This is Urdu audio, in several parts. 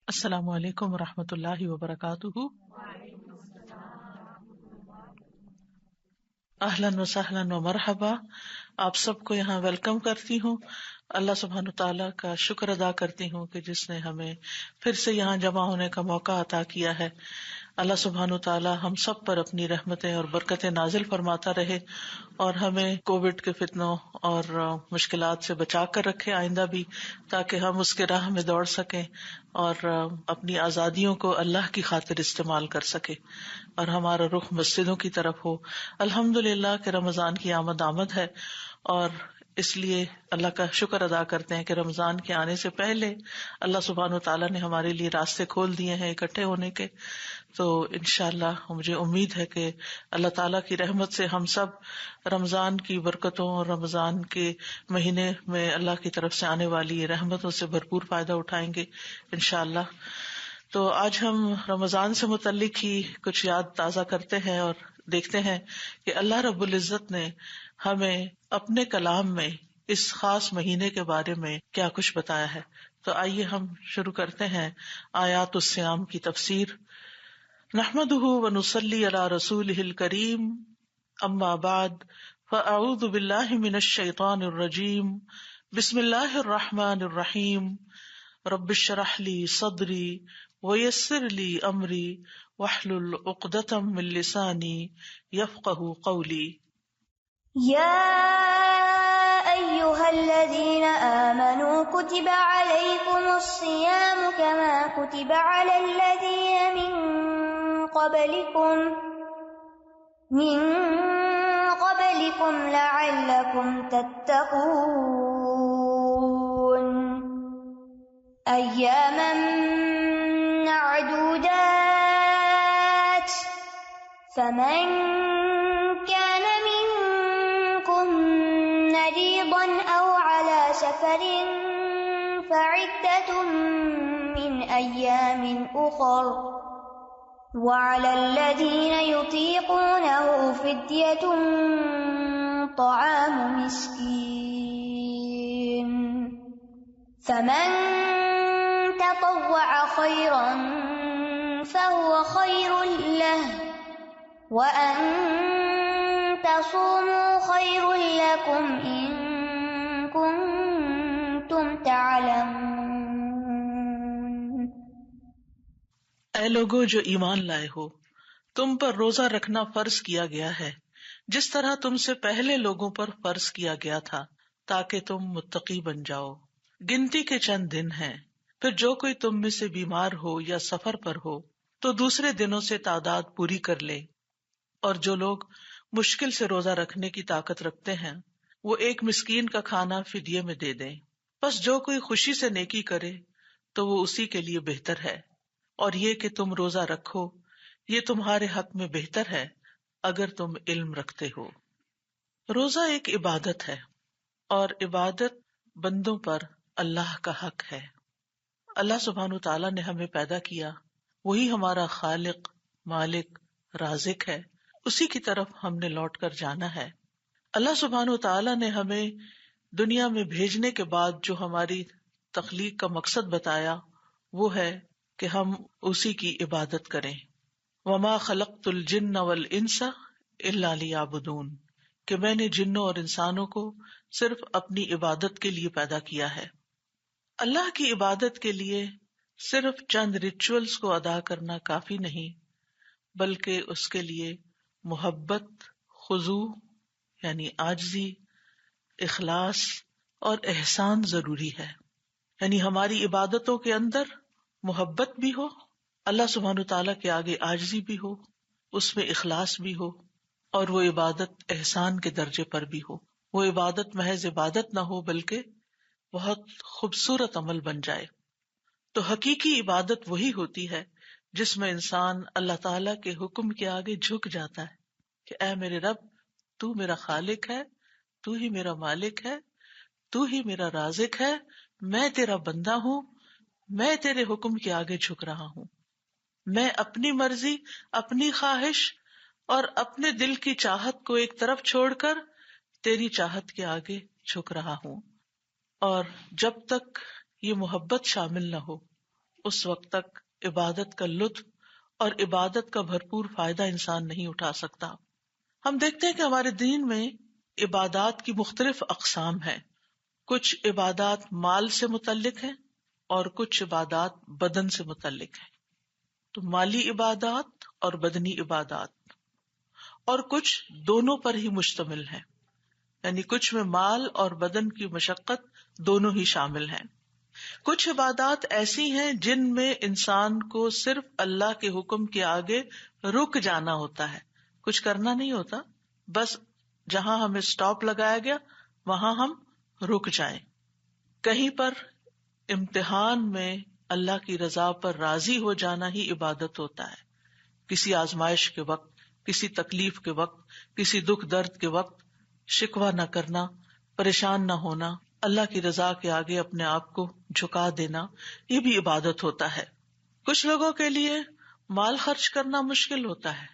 السلام علیکم ورحمۃ اللہ وبرکاتہ۔ اہلاً و سہلاً و مرحبا، آپ سب کو یہاں ویلکم کرتی ہوں۔ اللہ سبحانہ تعالیٰ کا شکر ادا کرتی ہوں کہ جس نے ہمیں پھر سے یہاں جمع ہونے کا موقع عطا کیا ہے۔ اللہ سبحانہ تعالیٰ ہم سب پر اپنی رحمتیں اور برکتیں نازل فرماتا رہے اور ہمیں کووڈ کے فتنوں اور مشکلات سے بچا کر رکھے آئندہ بھی، تاکہ ہم اس کے راہ میں دوڑ سکیں اور اپنی آزادیوں کو اللہ کی خاطر استعمال کر سکیں اور ہمارا رخ مسجدوں کی طرف ہو۔ الحمدللہ کہ رمضان کی آمد ہے، اور اس لیے اللہ کا شکر ادا کرتے ہیں کہ رمضان کے آنے سے پہلے اللہ سبحانہ وتعالیٰ نے ہمارے لیے راستے کھول دیے ہیں اکٹھے ہونے کے۔ تو انشاءاللہ مجھے امید ہے کہ اللہ تعالیٰ کی رحمت سے ہم سب رمضان کی برکتوں اور رمضان کے مہینے میں اللہ کی طرف سے آنے والی رحمتوں سے بھرپور فائدہ اٹھائیں گے انشاءاللہ۔ تو آج ہم رمضان سے متعلق ہی کچھ یاد تازہ کرتے ہیں اور دیکھتے ہیں کہ اللہ رب العزت نے ہمیں اپنے کلام میں اس خاص مہینے کے بارے میں کیا کچھ بتایا ہے۔ تو آئیے ہم شروع کرتے ہیں آیات الصیام کی تفسیر۔ نحمدہ ونصلی علی رسولہ الکریم، اما بعد فاعوذ باللہ من الشیطان الرجیم، بسم اللہ الرحمن الرحیم، رب اشرح لی صدری ویسر لی امری واحلل عقدۃ من لسانی یفقہوا قولی۔ یا ایہا الذین آمنوا کتب علیکم الصیام کما کتب علی الذین من قبلکم لعلکم تتقون، ایاما معدودات، فمن كان منكم مريضا أو على سفر فعدة من أيام أخر، وعلى الذين يطيقونه فدية طعام مسكين، فمن تطوع خيرا فهو خير له، وَأَن تَصُومُوا خَيْرٌ لَكُمْ إِن كُنتُمْ تَعْلَمُونَ۔ اے لوگو جو ایمان لائے ہو، تم پر روزہ رکھنا فرض کیا گیا ہے جس طرح تم سے پہلے لوگوں پر فرض کیا گیا تھا، تاکہ تم متقی بن جاؤ۔ گنتی کے چند دن ہیں، پھر جو کوئی تم میں سے بیمار ہو یا سفر پر ہو تو دوسرے دنوں سے تعداد پوری کر لے، اور جو لوگ مشکل سے روزہ رکھنے کی طاقت رکھتے ہیں وہ ایک مسکین کا کھانا فدیے میں دے دیں۔ پس جو کوئی خوشی سے نیکی کرے تو وہ اسی کے لیے بہتر ہے، اور یہ کہ تم روزہ رکھو یہ تمہارے حق میں بہتر ہے اگر تم علم رکھتے ہو۔ روزہ ایک عبادت ہے، اور عبادت بندوں پر اللہ کا حق ہے۔ اللہ سبحانہ تعالیٰ نے ہمیں پیدا کیا، وہی ہمارا خالق، مالک، رازق ہے، اسی کی طرف ہم نے لوٹ کر جانا ہے۔ اللہ سبحانہ تعالیٰ نے ہمیں دنیا میں بھیجنے کے بعد جو ہماری تخلیق کا مقصد بتایا وہ ہے کہ ہم اسی کی عبادت کریں۔ وما خلقت الجن والانس الا لیعبدون، کہ میں نے جنوں اور انسانوں کو صرف اپنی عبادت کے لیے پیدا کیا ہے۔ اللہ کی عبادت کے لیے صرف چند ریچولز کو ادا کرنا کافی نہیں، بلکہ اس کے لیے محبت، خضوع یعنی عاجزی، اخلاص اور احسان ضروری ہے۔ یعنی ہماری عبادتوں کے اندر محبت بھی ہو، اللہ سبحانہ تعالیٰ کے آگے عاجزی بھی ہو، اس میں اخلاص بھی ہو، اور وہ عبادت احسان کے درجے پر بھی ہو۔ وہ عبادت محض عبادت نہ ہو بلکہ بہت خوبصورت عمل بن جائے۔ تو حقیقی عبادت وہی ہوتی ہے جس میں انسان اللہ تعالیٰ کے حکم کے آگے جھک جاتا ہے کہ اے میرے رب، تو میرا خالق ہے، تو ہی میرا مالک ہے، تو ہی میرا رازق ہے، میں تیرا بندہ ہوں، میں تیرے حکم کے آگے جھک رہا ہوں، میں اپنی مرضی، اپنی خواہش اور اپنے دل کی چاہت کو ایک طرف چھوڑ کر تیری چاہت کے آگے جھک رہا ہوں۔ اور جب تک یہ محبت شامل نہ ہو اس وقت تک عبادت کا لطف اور عبادت کا بھرپور فائدہ انسان نہیں اٹھا سکتا۔ ہم دیکھتے ہیں کہ ہمارے دین میں عبادات کی مختلف اقسام ہیں۔ کچھ عبادات مال سے متعلق ہیں اور کچھ عبادات بدن سے متعلق ہیں۔ تو مالی عبادات اور بدنی عبادات، اور کچھ دونوں پر ہی مشتمل ہیں، یعنی کچھ میں مال اور بدن کی مشقت دونوں ہی شامل ہیں۔ کچھ عبادات ایسی ہیں جن میں انسان کو صرف اللہ کے حکم کے آگے رک جانا ہوتا ہے، کچھ کرنا نہیں ہوتا، بس جہاں ہمیں سٹاپ لگایا گیا وہاں ہم رک جائیں۔ کہیں پر امتحان میں اللہ کی رضا پر راضی ہو جانا ہی عبادت ہوتا ہے، کسی آزمائش کے وقت، کسی تکلیف کے وقت، کسی دکھ درد کے وقت شکوہ نہ کرنا، پریشان نہ ہونا، اللہ کی رضا کے آگے اپنے آپ کو جھکا دینا، یہ بھی عبادت ہوتا ہے۔ کچھ لوگوں کے لیے مال خرچ کرنا مشکل ہوتا ہے،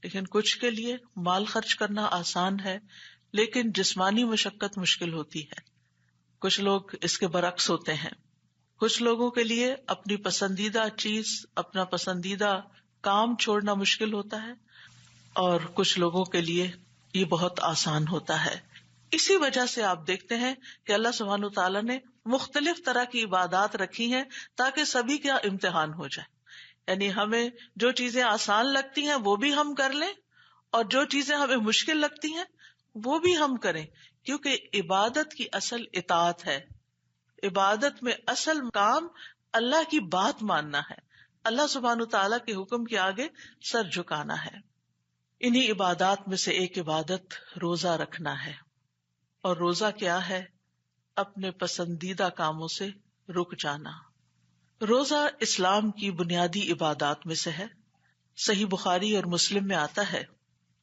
لیکن کچھ کے لیے مال خرچ کرنا آسان ہے لیکن جسمانی مشقت مشکل ہوتی ہے۔ کچھ لوگ اس کے برعکس ہوتے ہیں۔ کچھ لوگوں کے لیے اپنی پسندیدہ چیز، اپنا پسندیدہ کام چھوڑنا مشکل ہوتا ہے، اور کچھ لوگوں کے لیے یہ بہت آسان ہوتا ہے۔ اسی وجہ سے آپ دیکھتے ہیں کہ اللہ سبحانہ وتعالیٰ نے مختلف طرح کی عبادات رکھی ہیں تاکہ سبھی کا امتحان ہو جائے، یعنی ہمیں جو چیزیں آسان لگتی ہیں وہ بھی ہم کر لیں، اور جو چیزیں ہمیں مشکل لگتی ہیں وہ بھی ہم کریں، کیونکہ عبادت کی اصل اطاعت ہے۔ عبادت میں اصل کام اللہ کی بات ماننا ہے، اللہ سبحانہ وتعالیٰ کے حکم کے آگے سر جھکانا ہے۔ انہی عبادات میں سے ایک عبادت روزہ رکھنا ہے، اور روزہ کیا ہے؟ اپنے پسندیدہ کاموں سے رک جانا۔ روزہ اسلام کی بنیادی عبادات میں سے ہے۔ صحیح بخاری اور مسلم میں آتا ہے،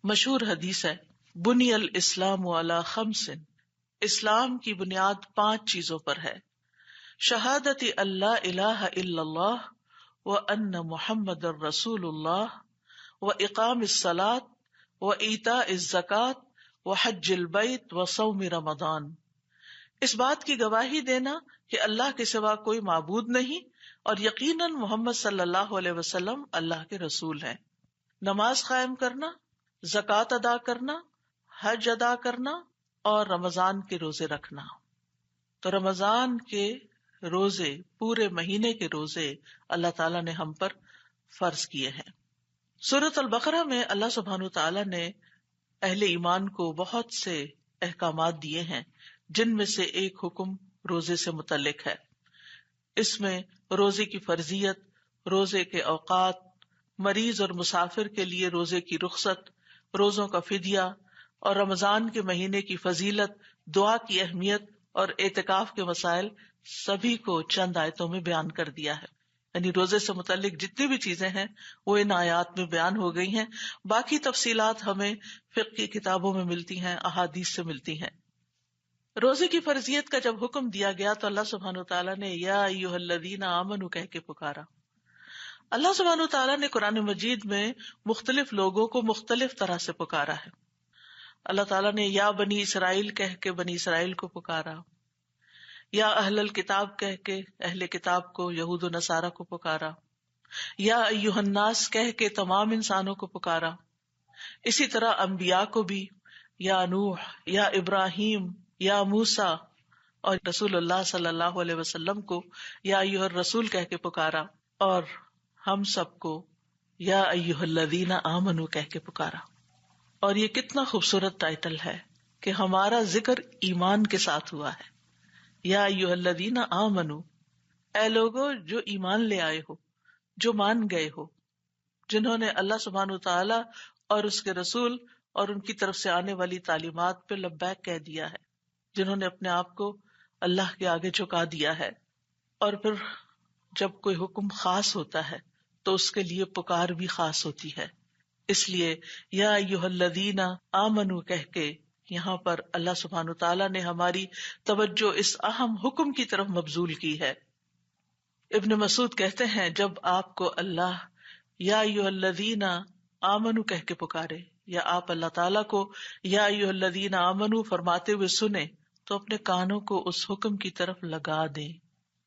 مشہور حدیث ہے، بنی الاسلام علی خمس، اسلام کی بنیاد 5 چیزوں پر ہے، شہادت اللہ الہ الا اللہ وان محمد الرسول اللہ واقام الصلاۃ وایتاء الزکوٰۃ وحج البیت وصوم رمضان۔ اس بات کی گواہی دینا کہ اللہ کے سوا کوئی معبود نہیں، اور یقیناً محمد صلی اللہ علیہ وسلم اللہ کے رسول ہیں، نماز قائم کرنا، زکوٰۃ ادا کرنا، حج ادا کرنا، اور رمضان کے روزے رکھنا۔ تو رمضان کے روزے، پورے مہینے کے روزے اللہ تعالیٰ نے ہم پر فرض کیے ہیں۔ سورۃ البقرہ میں اللہ سبحانہ تعالیٰ نے اہل ایمان کو بہت سے احکامات دیے ہیں، جن میں سے ایک حکم روزے سے متعلق ہے۔ اس میں روزے کی فرضیت، روزے کے اوقات، مریض اور مسافر کے لیے روزے کی رخصت، روزوں کا فدیہ، اور رمضان کے مہینے کی فضیلت، دعا کی اہمیت اور اعتکاف کے مسائل سبھی کو چند آیتوں میں بیان کر دیا ہے۔ یعنی روزے سے متعلق جتنی بھی چیزیں ہیں وہ ان آیات میں بیان ہو گئی ہیں، باقی تفصیلات ہمیں فقہ کی کتابوں میں ملتی ہیں، احادیث سے ملتی ہیں۔ روزے کی فرضیت کا جب حکم دیا گیا تو اللہ سبحانہ وتعالیٰ نے یا ایھا الذین آمنوا کہہ کے پکارا۔ اللہ سبحانہ وتعالیٰ نے قرآن مجید میں مختلف لوگوں کو مختلف طرح سے پکارا ہے۔ اللہ تعالیٰ نے یا بنی اسرائیل کہہ کے بنی اسرائیل کو پکارا، یا اہل الکتاب کہہ کے اہل کتاب کو، یہود و نصارہ کو پکارا، یا ایھا الناس کہہ کے تمام انسانوں کو پکارا۔ اسی طرح انبیاء کو بھی یا نوح، یا ابراہیم، یا موسیٰ، اور رسول اللہ صلی اللہ علیہ وسلم کو یا ایھا الرسول کہہ کے پکارا، اور ہم سب کو یا ایھا الذین آمنوا کہہ کے پکارا۔ اور یہ کتنا خوبصورت ٹائٹل ہے کہ ہمارا ذکر ایمان کے ساتھ ہوا ہے۔ یا ایھا الذین آمنوا، اے لوگو جو ایمان لے آئے ہو، جو مان گئے ہو، جنہوں نے اللہ سبحانہ وتعالی اور اس کے رسول اور ان کی طرف سے آنے والی تعلیمات پہ لبیک کہہ دیا ہے، جنہوں نے اپنے آپ کو اللہ کے آگے جھکا دیا ہے۔ اور پھر جب کوئی حکم خاص ہوتا ہے تو اس کے لیے پکار بھی خاص ہوتی ہے، اس لیے یا ایھا الذین آمنوا کہہ کے یہاں پر اللہ سبحانہ وتعالیٰ نے ہماری توجہ اس اہم حکم کی طرف مبذول کی ہے۔ ابن مسعود کہتے ہیں جب آپ کو اللہ یا ایھا الذین آمنوا کہہ کے پکارے، یا آپ اللہ تعالیٰ کو یا ایھا الذین آمنوا فرماتے ہوئے سنیں تو اپنے کانوں کو اس حکم کی طرف لگا دیں،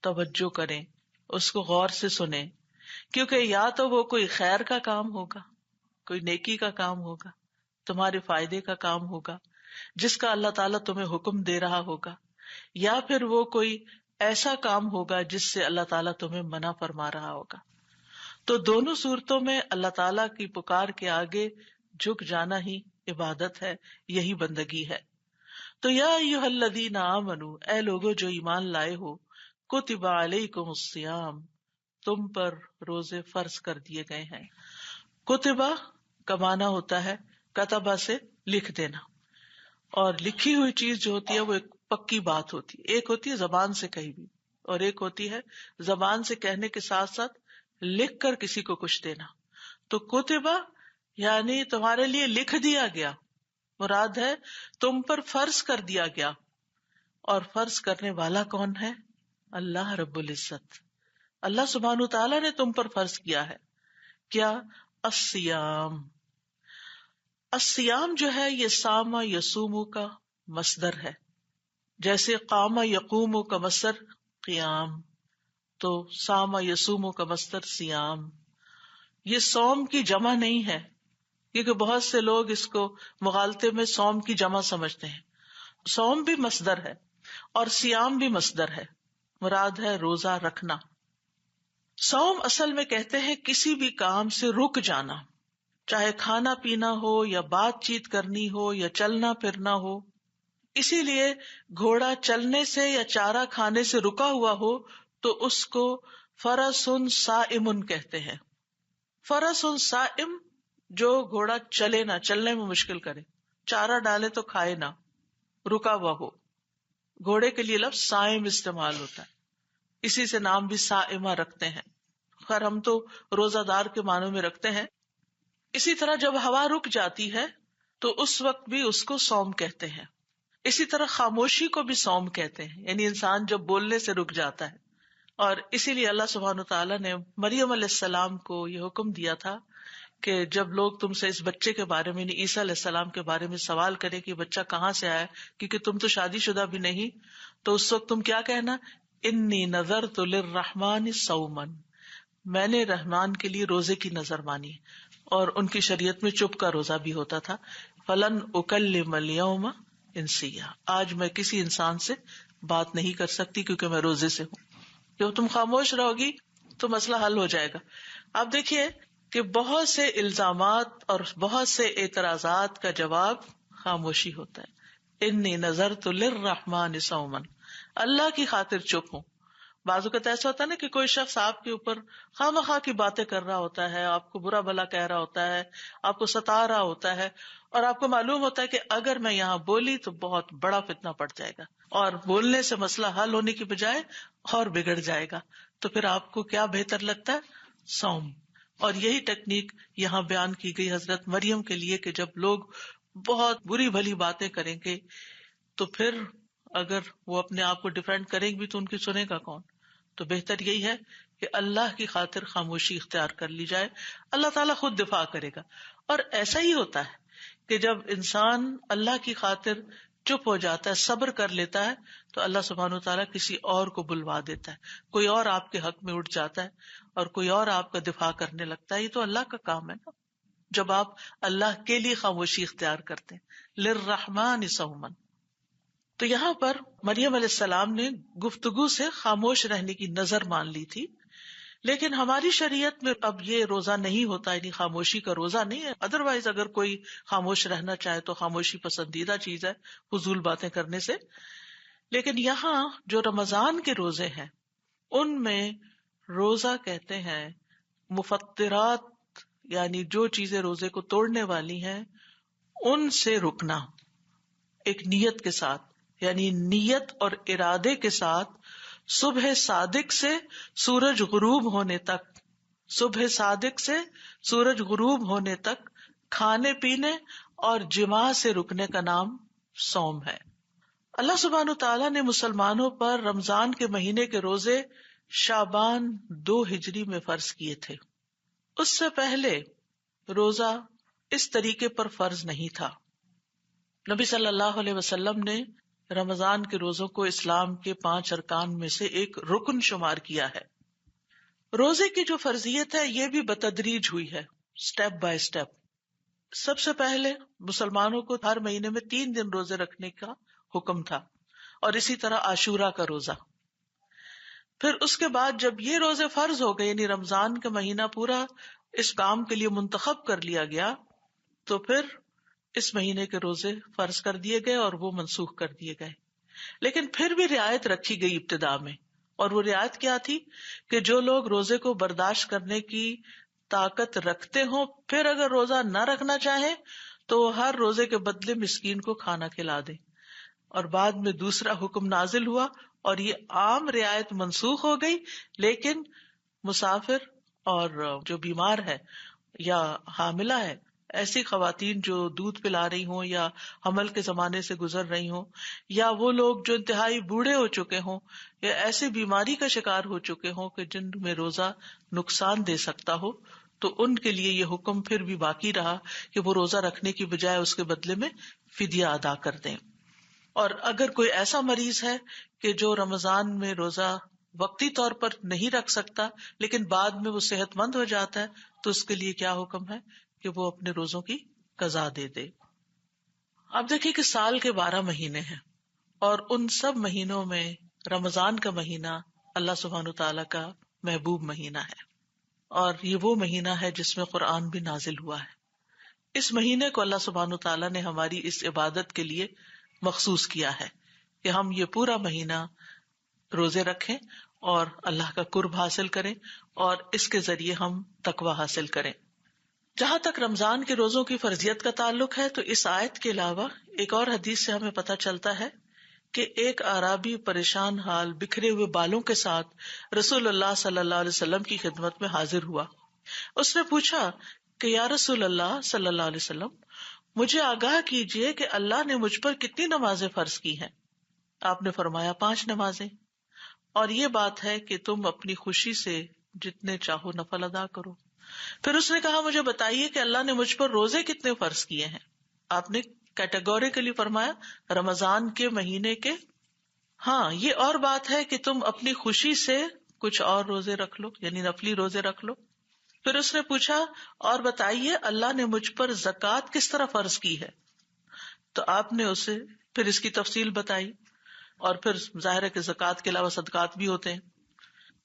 توجہ کریں، اس کو غور سے سنیں، کیونکہ یا تو وہ کوئی خیر کا کام ہوگا، کوئی نیکی کا کام ہوگا، تمہارے فائدے کا کام ہوگا جس کا اللہ تعالیٰ تمہیں حکم دے رہا ہوگا، یا پھر وہ کوئی ایسا کام ہوگا جس سے اللہ تعالیٰ تمہیں منع فرما رہا ہوگا۔ تو دونوں صورتوں میں اللہ تعالیٰ کی پکار کے آگے جھک جانا ہی عبادت ہے، یہی بندگی ہے۔ تو یا ایھا الذین آمنوا، اے لوگو جو ایمان لائے ہو، کتب علیکم الصیام، تم پر روزے فرض کر دیے گئے ہیں۔ کتبہ کا معنی ہوتا ہے کتبہ سے لکھ دینا، اور لکھی ہوئی چیز جو ہوتی ہے وہ ایک پکی بات ہوتی ہے، ایک ہوتی ہے زبان سے کہی بھی، اور ایک ہوتی ہے زبان سے کہنے کے ساتھ ساتھ لکھ کر کسی کو کچھ دینا۔ تو کتبہ یعنی تمہارے لیے لکھ دیا گیا، مراد ہے تم پر فرض کر دیا گیا، اور فرض کرنے والا کون ہے؟ اللہ رب العزت۔ اللہ سبحانہ تعالیٰ نے تم پر فرض کیا ہے کیا؟ الصیام۔ الصیام جو ہے یہ سامہ یصوم کا مصدر ہے، جیسے قام یقوم کا مصدر قیام، تو سامہ یصوم کا مصدر صیام۔ یہ صوم کی جمع نہیں ہے، کیونکہ بہت سے لوگ اس کو مغالطے میں صوم کی جمع سمجھتے ہیں۔ صوم بھی مصدر ہے اور صیام بھی مصدر ہے، مراد ہے روزہ رکھنا۔ صوم اصل میں کہتے ہیں کسی بھی کام سے رک جانا، چاہے کھانا پینا ہو یا بات چیت کرنی ہو یا چلنا پھرنا ہو۔ اسی لیے گھوڑا چلنے سے یا چارہ کھانے سے رکا ہوا ہو تو اس کو فرس صائم کہتے ہیں۔ فرس صائم، جو گھوڑا چلے نہ، چلنے میں مشکل کرے، چارہ ڈالے تو کھائے نہ، رکا ہوا ہو، گھوڑے کے لیے لفظ صائم استعمال ہوتا ہے، اسی سے نام بھی صائمہ رکھتے ہیں۔ خیر ہم تو روزہ دار کے معنوں میں رکھتے ہیں۔ اسی طرح جب ہوا رک جاتی ہے تو اس وقت بھی اس کو صوم کہتے ہیں۔ اسی طرح خاموشی کو بھی صوم کہتے ہیں، یعنی انسان جب بولنے سے رک جاتا ہے۔ اور اسی لیے اللہ سبحانہ تعالیٰ نے مریم علیہ السلام کو یہ حکم دیا تھا کہ جب لوگ تم سے اس بچے کے بارے میں، عیسیٰ علیہ السلام کے بارے میں سوال کریں کہ بچہ کہاں سے آیا، کیونکہ تم تو شادی شدہ بھی نہیں، تو اس وقت تم کیا کہنا؟ انی نذرت للرحمن صوما، میں نے رحمان کے لیے روزے کی نظر مانی۔ اور ان کی شریعت میں چپ کا روزہ بھی ہوتا تھا۔ فلن اکلم اليوم انسیا، آج میں کسی انسان سے بات نہیں کر سکتی کیونکہ میں روزے سے ہوں۔ جب تم خاموش رہو گی تو مسئلہ حل ہو جائے گا۔ آپ دیکھیے کہ بہت سے الزامات اور بہت سے اعتراضات کا جواب خاموشی ہوتا ہے۔ انی نذرت للرحمن صوما، اللہ کی خاطر چپ ہوں۔ بعض اوقات ایسا ہوتا ہے نا کہ کوئی شخص آپ کے اوپر خواہ مخواہ کی باتیں کر رہا ہوتا ہے، آپ کو برا بھلا کہہ رہا ہوتا ہے، آپ کو ستا رہا ہوتا ہے، اور آپ کو معلوم ہوتا ہے کہ اگر میں یہاں بولی تو بہت بڑا فتنہ پڑ جائے گا، اور بولنے سے مسئلہ حل ہونے کی بجائے اور بگڑ جائے گا، تو پھر آپ کو کیا بہتر لگتا ہے؟ صوم۔ اور یہی ٹیکنیک یہاں بیان کی گئی حضرت مریم کے لیے کہ جب لوگ بہت بری بھلی باتیں کریں گے تو پھر اگر وہ اپنے آپ کو ڈیفینڈ کریں گے بھی تو ان کی سنے گا کون؟ تو بہتر یہی ہے کہ اللہ کی خاطر خاموشی اختیار کر لی جائے، اللہ تعالیٰ خود دفاع کرے گا۔ اور ایسا ہی ہوتا ہے کہ جب انسان اللہ کی خاطر چپ ہو جاتا ہے، صبر کر لیتا ہے، تو اللہ سبحانہ تعالیٰ کسی اور کو بلوا دیتا ہے، کوئی اور آپ کے حق میں اٹھ جاتا ہے اور کوئی اور آپ کا دفاع کرنے لگتا ہے۔ یہ تو اللہ کا کام ہے نا، جب آپ اللہ کے لیے خاموشی اختیار کرتے ہیں۔ للرحمن صوما، تو یہاں پر مریم علیہ السلام نے گفتگو سے خاموش رہنے کی نظر مان لی تھی، لیکن ہماری شریعت میں اب یہ روزہ نہیں ہوتا، یعنی خاموشی کا روزہ نہیں ہے۔ ادروائز اگر کوئی خاموش رہنا چاہے تو خاموشی پسندیدہ چیز ہے فضول باتیں کرنے سے، لیکن یہاں جو رمضان کے روزے ہیں ان میں روزہ کہتے ہیں مفطرات، یعنی جو چیزیں روزے کو توڑنے والی ہیں ان سے رکنا، ایک نیت کے ساتھ، یعنی نیت اور ارادے کے ساتھ صبح صادق سے سورج غروب ہونے تک، صبح صادق سے سورج غروب ہونے تک کھانے پینے اور جماع سے رکنے کا نام صوم ہے۔ اللہ سبحانہ تعالیٰ نے مسلمانوں پر رمضان کے مہینے کے روزے شعبان 2 ہجری میں فرض کیے تھے۔ اس سے پہلے روزہ اس طریقے پر فرض نہیں تھا۔ نبی صلی اللہ علیہ وسلم نے رمضان کے روزوں کو اسلام کے 5 ارکان میں سے ایک رکن شمار کیا ہے۔ روزے کی جو فرضیت ہے یہ بھی بتدریج ہوئی ہے، سٹیپ بائی سٹیپ. سب سے پہلے مسلمانوں کو ہر مہینے میں 3 دن روزے رکھنے کا حکم تھا، اور اسی طرح عاشورہ کا روزہ. پھر اس کے بعد جب یہ روزے فرض ہو گئے، یعنی رمضان کا مہینہ پورا اس کام کے لیے منتخب کر لیا گیا، تو پھر اس مہینے کے روزے فرض کر دیے گئے اور وہ منسوخ کر دیے گئے. لیکن پھر بھی رعایت رکھی گئی ابتدا میں، اور وہ رعایت کیا تھی کہ جو لوگ روزے کو برداشت کرنے کی طاقت رکھتے ہوں، پھر اگر روزہ نہ رکھنا چاہیں تو وہ ہر روزے کے بدلے مسکین کو کھانا کھلا دیں. اور بعد میں دوسرا حکم نازل ہوا اور یہ عام رعایت منسوخ ہو گئی، لیکن مسافر اور جو بیمار ہے یا حاملہ ہے، ایسی خواتین جو دودھ پلا رہی ہوں یا حمل کے زمانے سے گزر رہی ہوں، یا وہ لوگ جو انتہائی بوڑھے ہو چکے ہوں یا ایسی بیماری کا شکار ہو چکے ہوں کہ جن میں روزہ نقصان دے سکتا ہو، تو ان کے لیے یہ حکم پھر بھی باقی رہا کہ وہ روزہ رکھنے کی بجائے اس کے بدلے میں فدیہ ادا کر دیں. اور اگر کوئی ایسا مریض ہے کہ جو رمضان میں روزہ وقتی طور پر نہیں رکھ سکتا لیکن بعد میں وہ صحت مند ہو جاتا ہے، تو اس کے لیے کیا حکم ہے کہ وہ اپنے روزوں کی قضا دے دے. اب دیکھیں کہ سال کے 12 مہینے ہیں، اور ان سب مہینوں میں رمضان کا مہینہ اللہ سبحانہ تعالیٰ کا محبوب مہینہ ہے، اور یہ وہ مہینہ ہے جس میں قرآن بھی نازل ہوا ہے. اس مہینے کو اللہ سبحانہ تعالیٰ نے ہماری اس عبادت کے لیے مخصوص کیا ہے کہ ہم یہ پورا مہینہ روزے رکھیں اور اللہ کا قرب حاصل کریں، اور اس کے ذریعے ہم تقوی حاصل کریں. جہاں تک رمضان کے روزوں کی فرضیت کا تعلق ہے، تو اس آیت کے علاوہ ایک اور حدیث سے ہمیں پتہ چلتا ہے کہ ایک اعرابی پریشان حال بکھرے ہوئے بالوں کے ساتھ رسول اللہ صلی اللہ علیہ وسلم کی خدمت میں حاضر ہوا. اس نے پوچھا کہ یا رسول اللہ صلی اللہ علیہ وسلم، مجھے آگاہ کیجئے کہ اللہ نے مجھ پر کتنی نمازیں فرض کی ہیں؟ آپ نے فرمایا 5 نمازیں، اور یہ بات ہے کہ تم اپنی خوشی سے جتنے چاہو نفل ادا کرو. پھر اس نے کہا مجھے بتائیے کہ اللہ نے مجھ پر روزے کتنے فرض کیے ہیں؟ آپ نے کیٹیگوریکلی فرمایا رمضان کے مہینے کے. ہاں، یہ اور بات ہے کہ تم اپنی خوشی سے کچھ اور روزے رکھ لو، یعنی نفلی روزے رکھ لو. پھر اس نے پوچھا اور بتائیے اللہ نے مجھ پر زکوٰۃ کس طرح فرض کی ہے؟ تو آپ نے اسے پھر اس کی تفصیل بتائی، اور پھر ظاہر ہے کہ زکوٰۃ کے علاوہ صدقات بھی ہوتے ہیں.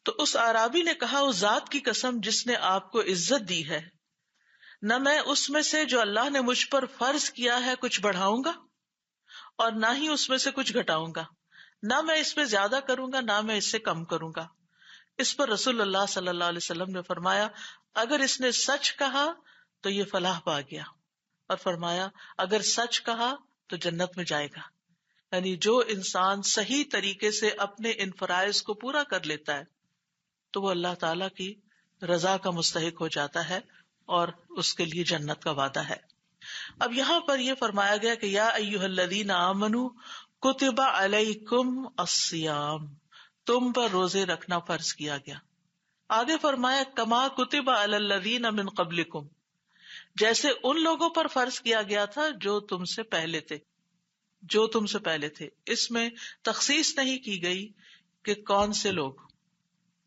تو اس اعرابی نے کہا اس ذات کی قسم جس نے آپ کو عزت دی ہے، نہ میں اس میں سے جو اللہ نے مجھ پر فرض کیا ہے کچھ بڑھاؤں گا، اور نہ ہی اس میں سے کچھ گھٹاؤں گا، نہ میں اس میں زیادہ کروں گا نہ میں اس سے کم کروں گا. اس پر رسول اللہ صلی اللہ علیہ وسلم نے فرمایا اگر اس نے سچ کہا تو یہ فلاح پا گیا، اور فرمایا اگر سچ کہا تو جنت میں جائے گا. یعنی جو انسان صحیح طریقے سے اپنے ان فرائض کو پورا کر لیتا ہے تو وہ اللہ تعالیٰ کی رضا کا مستحق ہو جاتا ہے اور اس کے لیے جنت کا وعدہ ہے. اب یہاں پر یہ فرمایا گیا کہ یا ایھا الذین آمنوا کتب علیکم الصیام، تم پر روزے رکھنا فرض کیا گیا. آگے فرمایا کما کتب علی الذین من قبلکم، جیسے ان لوگوں پر فرض کیا گیا تھا جو تم سے پہلے تھے. اس میں تخصیص نہیں کی گئی کہ کون سے لوگ،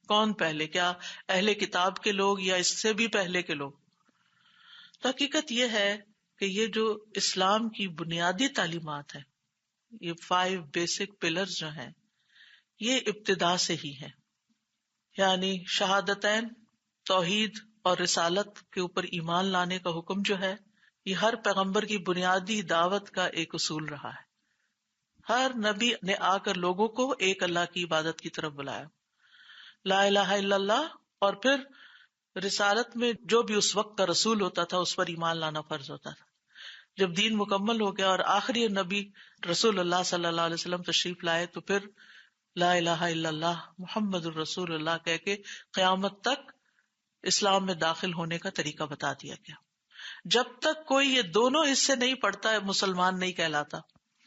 کون پہلے، کیا اہل کتاب کے لوگ یا اس سے بھی پہلے کے لوگ. تو حقیقت یہ ہے کہ یہ جو اسلام کی بنیادی تعلیمات ہیں، یہ 5 بیسک پلرز جو ہیں، یہ ابتدا سے ہی ہیں. یعنی شہادتین، توحید اور رسالت کے اوپر ایمان لانے کا حکم جو ہے، یہ ہر پیغمبر کی بنیادی دعوت کا ایک اصول رہا ہے. ہر نبی نے آ کر لوگوں کو ایک اللہ کی عبادت کی طرف بلایا، لا الہ الا اللہ، اور پھر رسالت میں جو بھی اس وقت کا رسول ہوتا تھا اس پر ایمان لانا فرض ہوتا تھا. جب دین مکمل ہو گیا اور آخری نبی رسول اللہ صلی اللہ علیہ وسلم تشریف لائے تو پھر لا الہ الا اللہ محمد الرسول اللہ کہہ کے قیامت تک اسلام میں داخل ہونے کا طریقہ بتا دیا گیا. جب تک کوئی یہ دونوں حصے نہیں پڑھتا ہے مسلمان نہیں کہلاتا.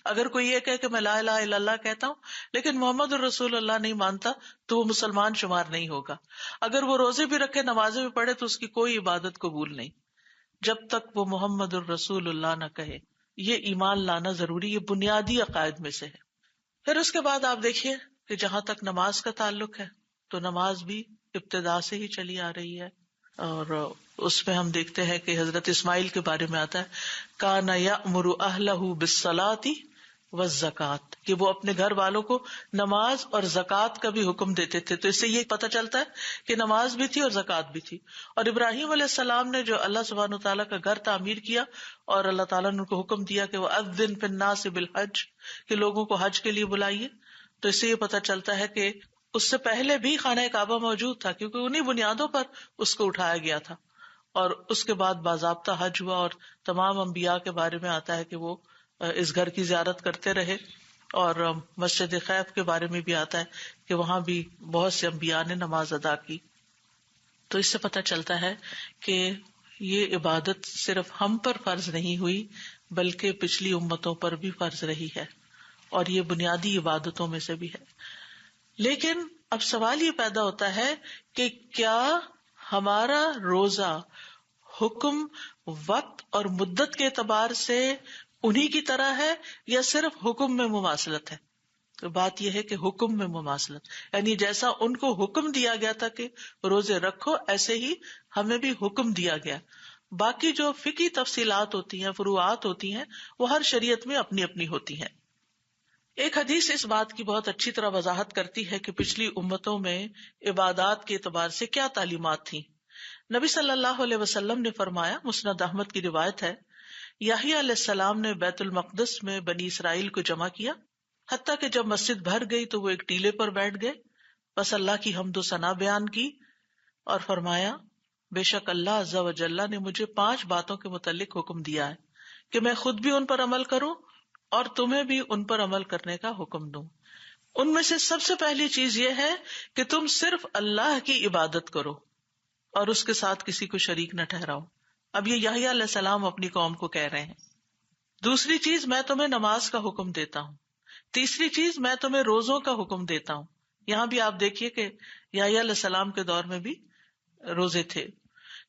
اگر کوئی یہ کہے کہ میں لا الہ الا اللہ کہتا ہوں لیکن محمد الرسول اللہ نہیں مانتا تو وہ مسلمان شمار نہیں ہوگا. اگر وہ روزے بھی رکھے نمازیں بھی پڑھے تو اس کی کوئی عبادت قبول نہیں جب تک وہ محمد الرسول اللہ نہ کہے. یہ ایمان لانا ضروری، یہ بنیادی عقائد میں سے ہے. پھر اس کے بعد آپ دیکھیے کہ جہاں تک نماز کا تعلق ہے تو نماز بھی ابتدا سے ہی چلی آ رہی ہے. اور اس میں ہم دیکھتے ہیں کہ حضرت اسماعیل کے بارے میں آتا ہے کان یأمر اہلہ بالصلاۃ والزکوٰۃ، کہ وہ اپنے گھر والوں کو نماز اور زکوٰۃ کا بھی حکم دیتے تھے. تو اس سے یہ پتہ چلتا ہے کہ نماز بھی تھی اور زکوٰۃ بھی تھی. اور ابراہیم علیہ السلام نے جو اللہ سبحانہ تعالیٰ کا گھر تعمیر کیا اور اللہ تعالیٰ نے ان کو حکم دیا کہ وہ اذن فی الناس بالحج، کہ لوگوں کو حج کے لیے بلائیے. تو اس سے یہ پتہ چلتا ہے کہ اس سے پہلے بھی خانہ کعبہ موجود تھا، کیونکہ انہی بنیادوں پر اس کو اٹھایا گیا تھا. اور اس کے بعد باضابطہ حج ہوا، اور تمام انبیاء کے بارے میں آتا ہے کہ وہ اس گھر کی زیارت کرتے رہے. اور مسجد خیف کے بارے میں بھی آتا ہے کہ وہاں بھی بہت سے انبیاء نے نماز ادا کی. تو اس سے پتہ چلتا ہے کہ یہ عبادت صرف ہم پر فرض نہیں ہوئی بلکہ پچھلی امتوں پر بھی فرض رہی ہے، اور یہ بنیادی عبادتوں میں سے بھی ہے. لیکن اب سوال یہ پیدا ہوتا ہے کہ کیا ہمارا روزہ حکم، وقت اور مدت کے اعتبار سے انہی کی طرح ہے یا صرف حکم میں مماثلت ہے؟ تو بات یہ ہے کہ حکم میں مماثلت، یعنی جیسا ان کو حکم دیا گیا تھا کہ روزے رکھو، ایسے ہی ہمیں بھی حکم دیا گیا. باقی جو فقہی تفصیلات ہوتی ہیں، فروعات ہوتی ہیں، وہ ہر شریعت میں اپنی اپنی ہوتی ہیں. ایک حدیث اس بات کی بہت اچھی طرح وضاحت کرتی ہے کہ پچھلی امتوں میں عبادات کے اعتبار سے کیا تعلیمات تھیں. نبی صلی اللہ علیہ وسلم نے فرمایا، مسند احمد کی روایت ہے، یحییٰ علیہ السلام نے بیت المقدس میں بنی اسرائیل کو جمع کیا، حتیٰ کہ جب مسجد بھر گئی تو وہ ایک ٹیلے پر بیٹھ گئے، بس اللہ کی حمد و ثنا بیان کی اور فرمایا، بے شک اللہ عز و جل نے مجھے 5 باتوں کے متعلق حکم دیا ہے کہ میں خود بھی ان پر عمل کروں اور تمہیں بھی ان پر عمل کرنے کا حکم دوں. ان میں سے سب سے پہلی چیز یہ ہے کہ تم صرف اللہ کی عبادت کرو اور اس کے ساتھ کسی کو شریک نہ ٹھہراؤ. اب یہ یحییٰ علیہ السلام اپنی قوم کو کہہ رہے ہیں. دوسری چیز، میں تمہیں نماز کا حکم دیتا ہوں. تیسری چیز، میں تمہیں روزوں کا حکم دیتا ہوں. یہاں بھی آپ دیکھیے کہ یحییٰ علیہ السلام کے دور میں بھی روزے تھے،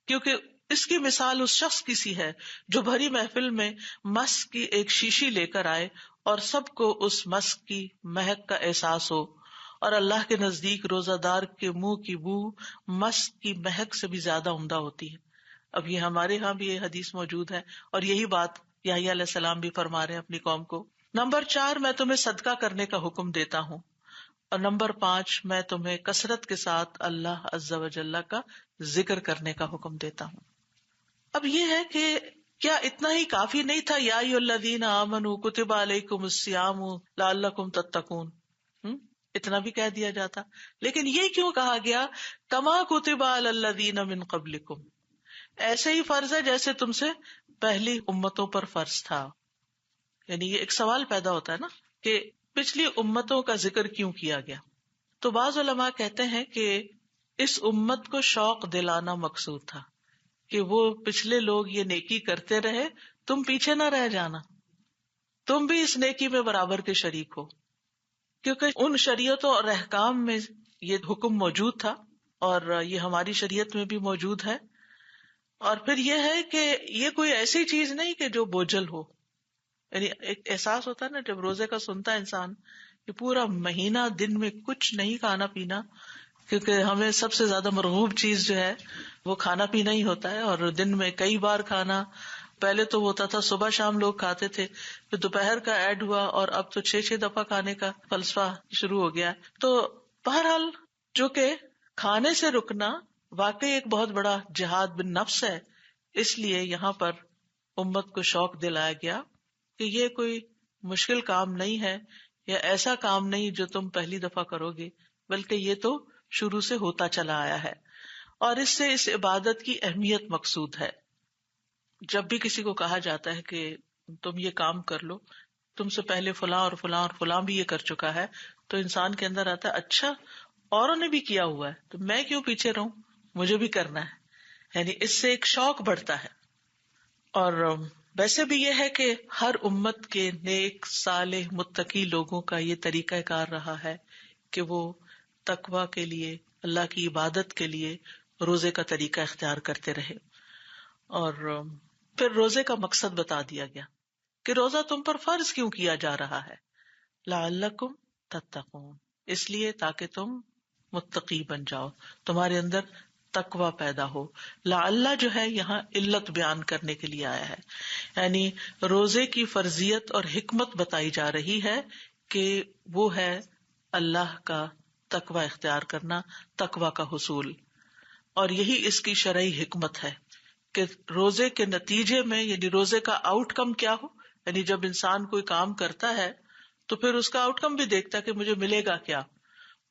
کیونکہ اس کی مثال اس شخص کی سی ہے جو بھری محفل میں مسک کی ایک شیشی لے کر آئے اور سب کو اس مسک کی مہک کا احساس ہو، اور اللہ کے نزدیک روزہ دار کے منہ کی بو مسک کی مہک سے بھی زیادہ عمدہ ہوتی ہے. اب یہ ہمارے ہاں بھی یہ حدیث موجود ہے، اور یہی بات یحییٰ علیہ السلام بھی فرما رہے ہیں اپنی قوم کو. نمبر 4، میں تمہیں صدقہ کرنے کا حکم دیتا ہوں. اور نمبر 5، میں تمہیں کثرت کے ساتھ اللہ عز و جل کا ذکر کرنے کا حکم دیتا ہوں. اب یہ ہے کہ کیا اتنا ہی کافی نہیں تھا، یا ایھا الذین آمنوا کتب علیکم الصیام لعلکم تتقون، اتنا بھی کہہ دیا جاتا. لیکن یہ کیوں کہا گیا کما کتب علی الذین من قبلکم، ایسے ہی فرض ہے جیسے تم سے پہلی امتوں پر فرض تھا. یعنی یہ ایک سوال پیدا ہوتا ہے نا کہ پچھلی امتوں کا ذکر کیوں کیا گیا. تو بعض علماء کہتے ہیں کہ اس امت کو شوق دلانا مقصود تھا کہ وہ پچھلے لوگ یہ نیکی کرتے رہے، تم پیچھے نہ رہ جانا، تم بھی اس نیکی میں برابر کے شریک ہو. کیونکہ ان شریعتوں اور احکام میں یہ حکم موجود تھا اور یہ ہماری شریعت میں بھی موجود ہے. اور پھر یہ ہے کہ یہ کوئی ایسی چیز نہیں کہ جو بوجھل ہو. یعنی ایک احساس ہوتا ہے نا جب روزے کا سنتا ہے انسان کہ پورا مہینہ دن میں کچھ نہیں کھانا پینا، کیونکہ ہمیں سب سے زیادہ مرغوب چیز جو ہے وہ کھانا پینا ہی ہوتا ہے، اور دن میں کئی بار کھانا. پہلے تو ہوتا تھا صبح شام لوگ کھاتے تھے، پھر دوپہر کا ایڈ ہوا، اور اب تو 6 دفعہ کھانے کا فلسفہ شروع ہو گیا. تو بہرحال جو کہ کھانے سے رکنا واقعی ایک بہت بڑا جہاد بن نفس ہے، اس لیے یہاں پر امت کو شوق دلایا گیا کہ یہ کوئی مشکل کام نہیں ہے یا ایسا کام نہیں جو تم پہلی دفعہ کرو گے، بلکہ یہ تو شروع سے ہوتا چلا آیا ہے. اور اس سے اس عبادت کی اہمیت مقصود ہے. جب بھی کسی کو کہا جاتا ہے کہ تم یہ کام کر لو، تم سے پہلے فلاں اور فلاں اور فلاں بھی یہ کر چکا ہے، تو انسان کے اندر آتا ہے اچھا اوروں نے بھی کیا ہوا ہے تو میں کیوں پیچھے رہوں، مجھے بھی کرنا ہے. یعنی اس سے ایک شوق بڑھتا ہے. اور ویسے بھی یہ ہے کہ ہر امت کے نیک صالح متقی لوگوں کا یہ طریقہ کار رہا ہے کہ وہ تقویٰ کے لیے، اللہ کی عبادت کے لیے روزے کا طریقہ اختیار کرتے رہے. اور پھر روزے کا مقصد بتا دیا گیا کہ روزہ تم پر فرض کیوں کیا جا رہا ہے، لعلکم تتقون، اس لیے تاکہ تم متقی بن جاؤ، تمہارے اندر تقوی پیدا ہو. لعل جو ہے یہاں علت بیان کرنے کے لیے آیا ہے، یعنی روزے کی فرضیت اور حکمت بتائی جا رہی ہے کہ وہ ہے اللہ کا تقوی اختیار کرنا، تقوی کا حصول. اور یہی اس کی شرعی حکمت ہے کہ روزے کے نتیجے میں، یعنی روزے کا آؤٹ کم کیا ہو. یعنی جب انسان کوئی کام کرتا ہے تو پھر اس کا آؤٹ کم بھی دیکھتا ہے کہ مجھے ملے گا کیا.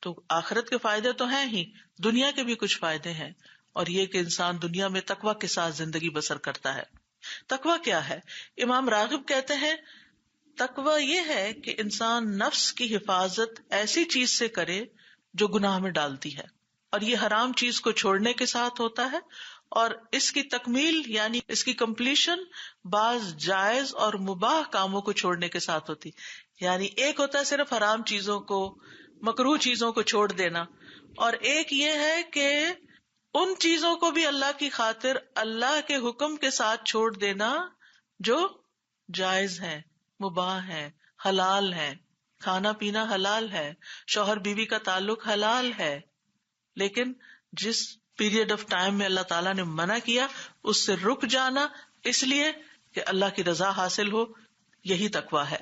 تو آخرت کے فائدے تو ہیں ہی، دنیا کے بھی کچھ فائدے ہیں، اور یہ کہ انسان دنیا میں تقوی کے ساتھ زندگی بسر کرتا ہے. تقوی کیا ہے؟ امام راغب کہتے ہیں تقوی یہ ہے کہ انسان نفس کی حفاظت ایسی چیز سے کرے جو گناہ میں ڈالتی ہے، اور یہ حرام چیز کو چھوڑنے کے ساتھ ہوتا ہے، اور اس کی تکمیل یعنی اس کی کمپلیشن بعض جائز اور مباح کاموں کو چھوڑنے کے ساتھ ہوتی. یعنی ایک ہوتا ہے صرف حرام چیزوں کو، مکروہ چیزوں کو چھوڑ دینا، اور ایک یہ ہے کہ ان چیزوں کو بھی اللہ کی خاطر اللہ کے حکم کے ساتھ چھوڑ دینا جو جائز ہے، مباح ہے، حلال ہے. کھانا پینا حلال ہے، شوہر بیوی کا تعلق حلال ہے، لیکن جس پیریڈ آف ٹائم میں اللہ تعالیٰ نے منع کیا اس سے رک جانا، اس لیے کہ اللہ کی رضا حاصل ہو، یہی تقویٰ ہے.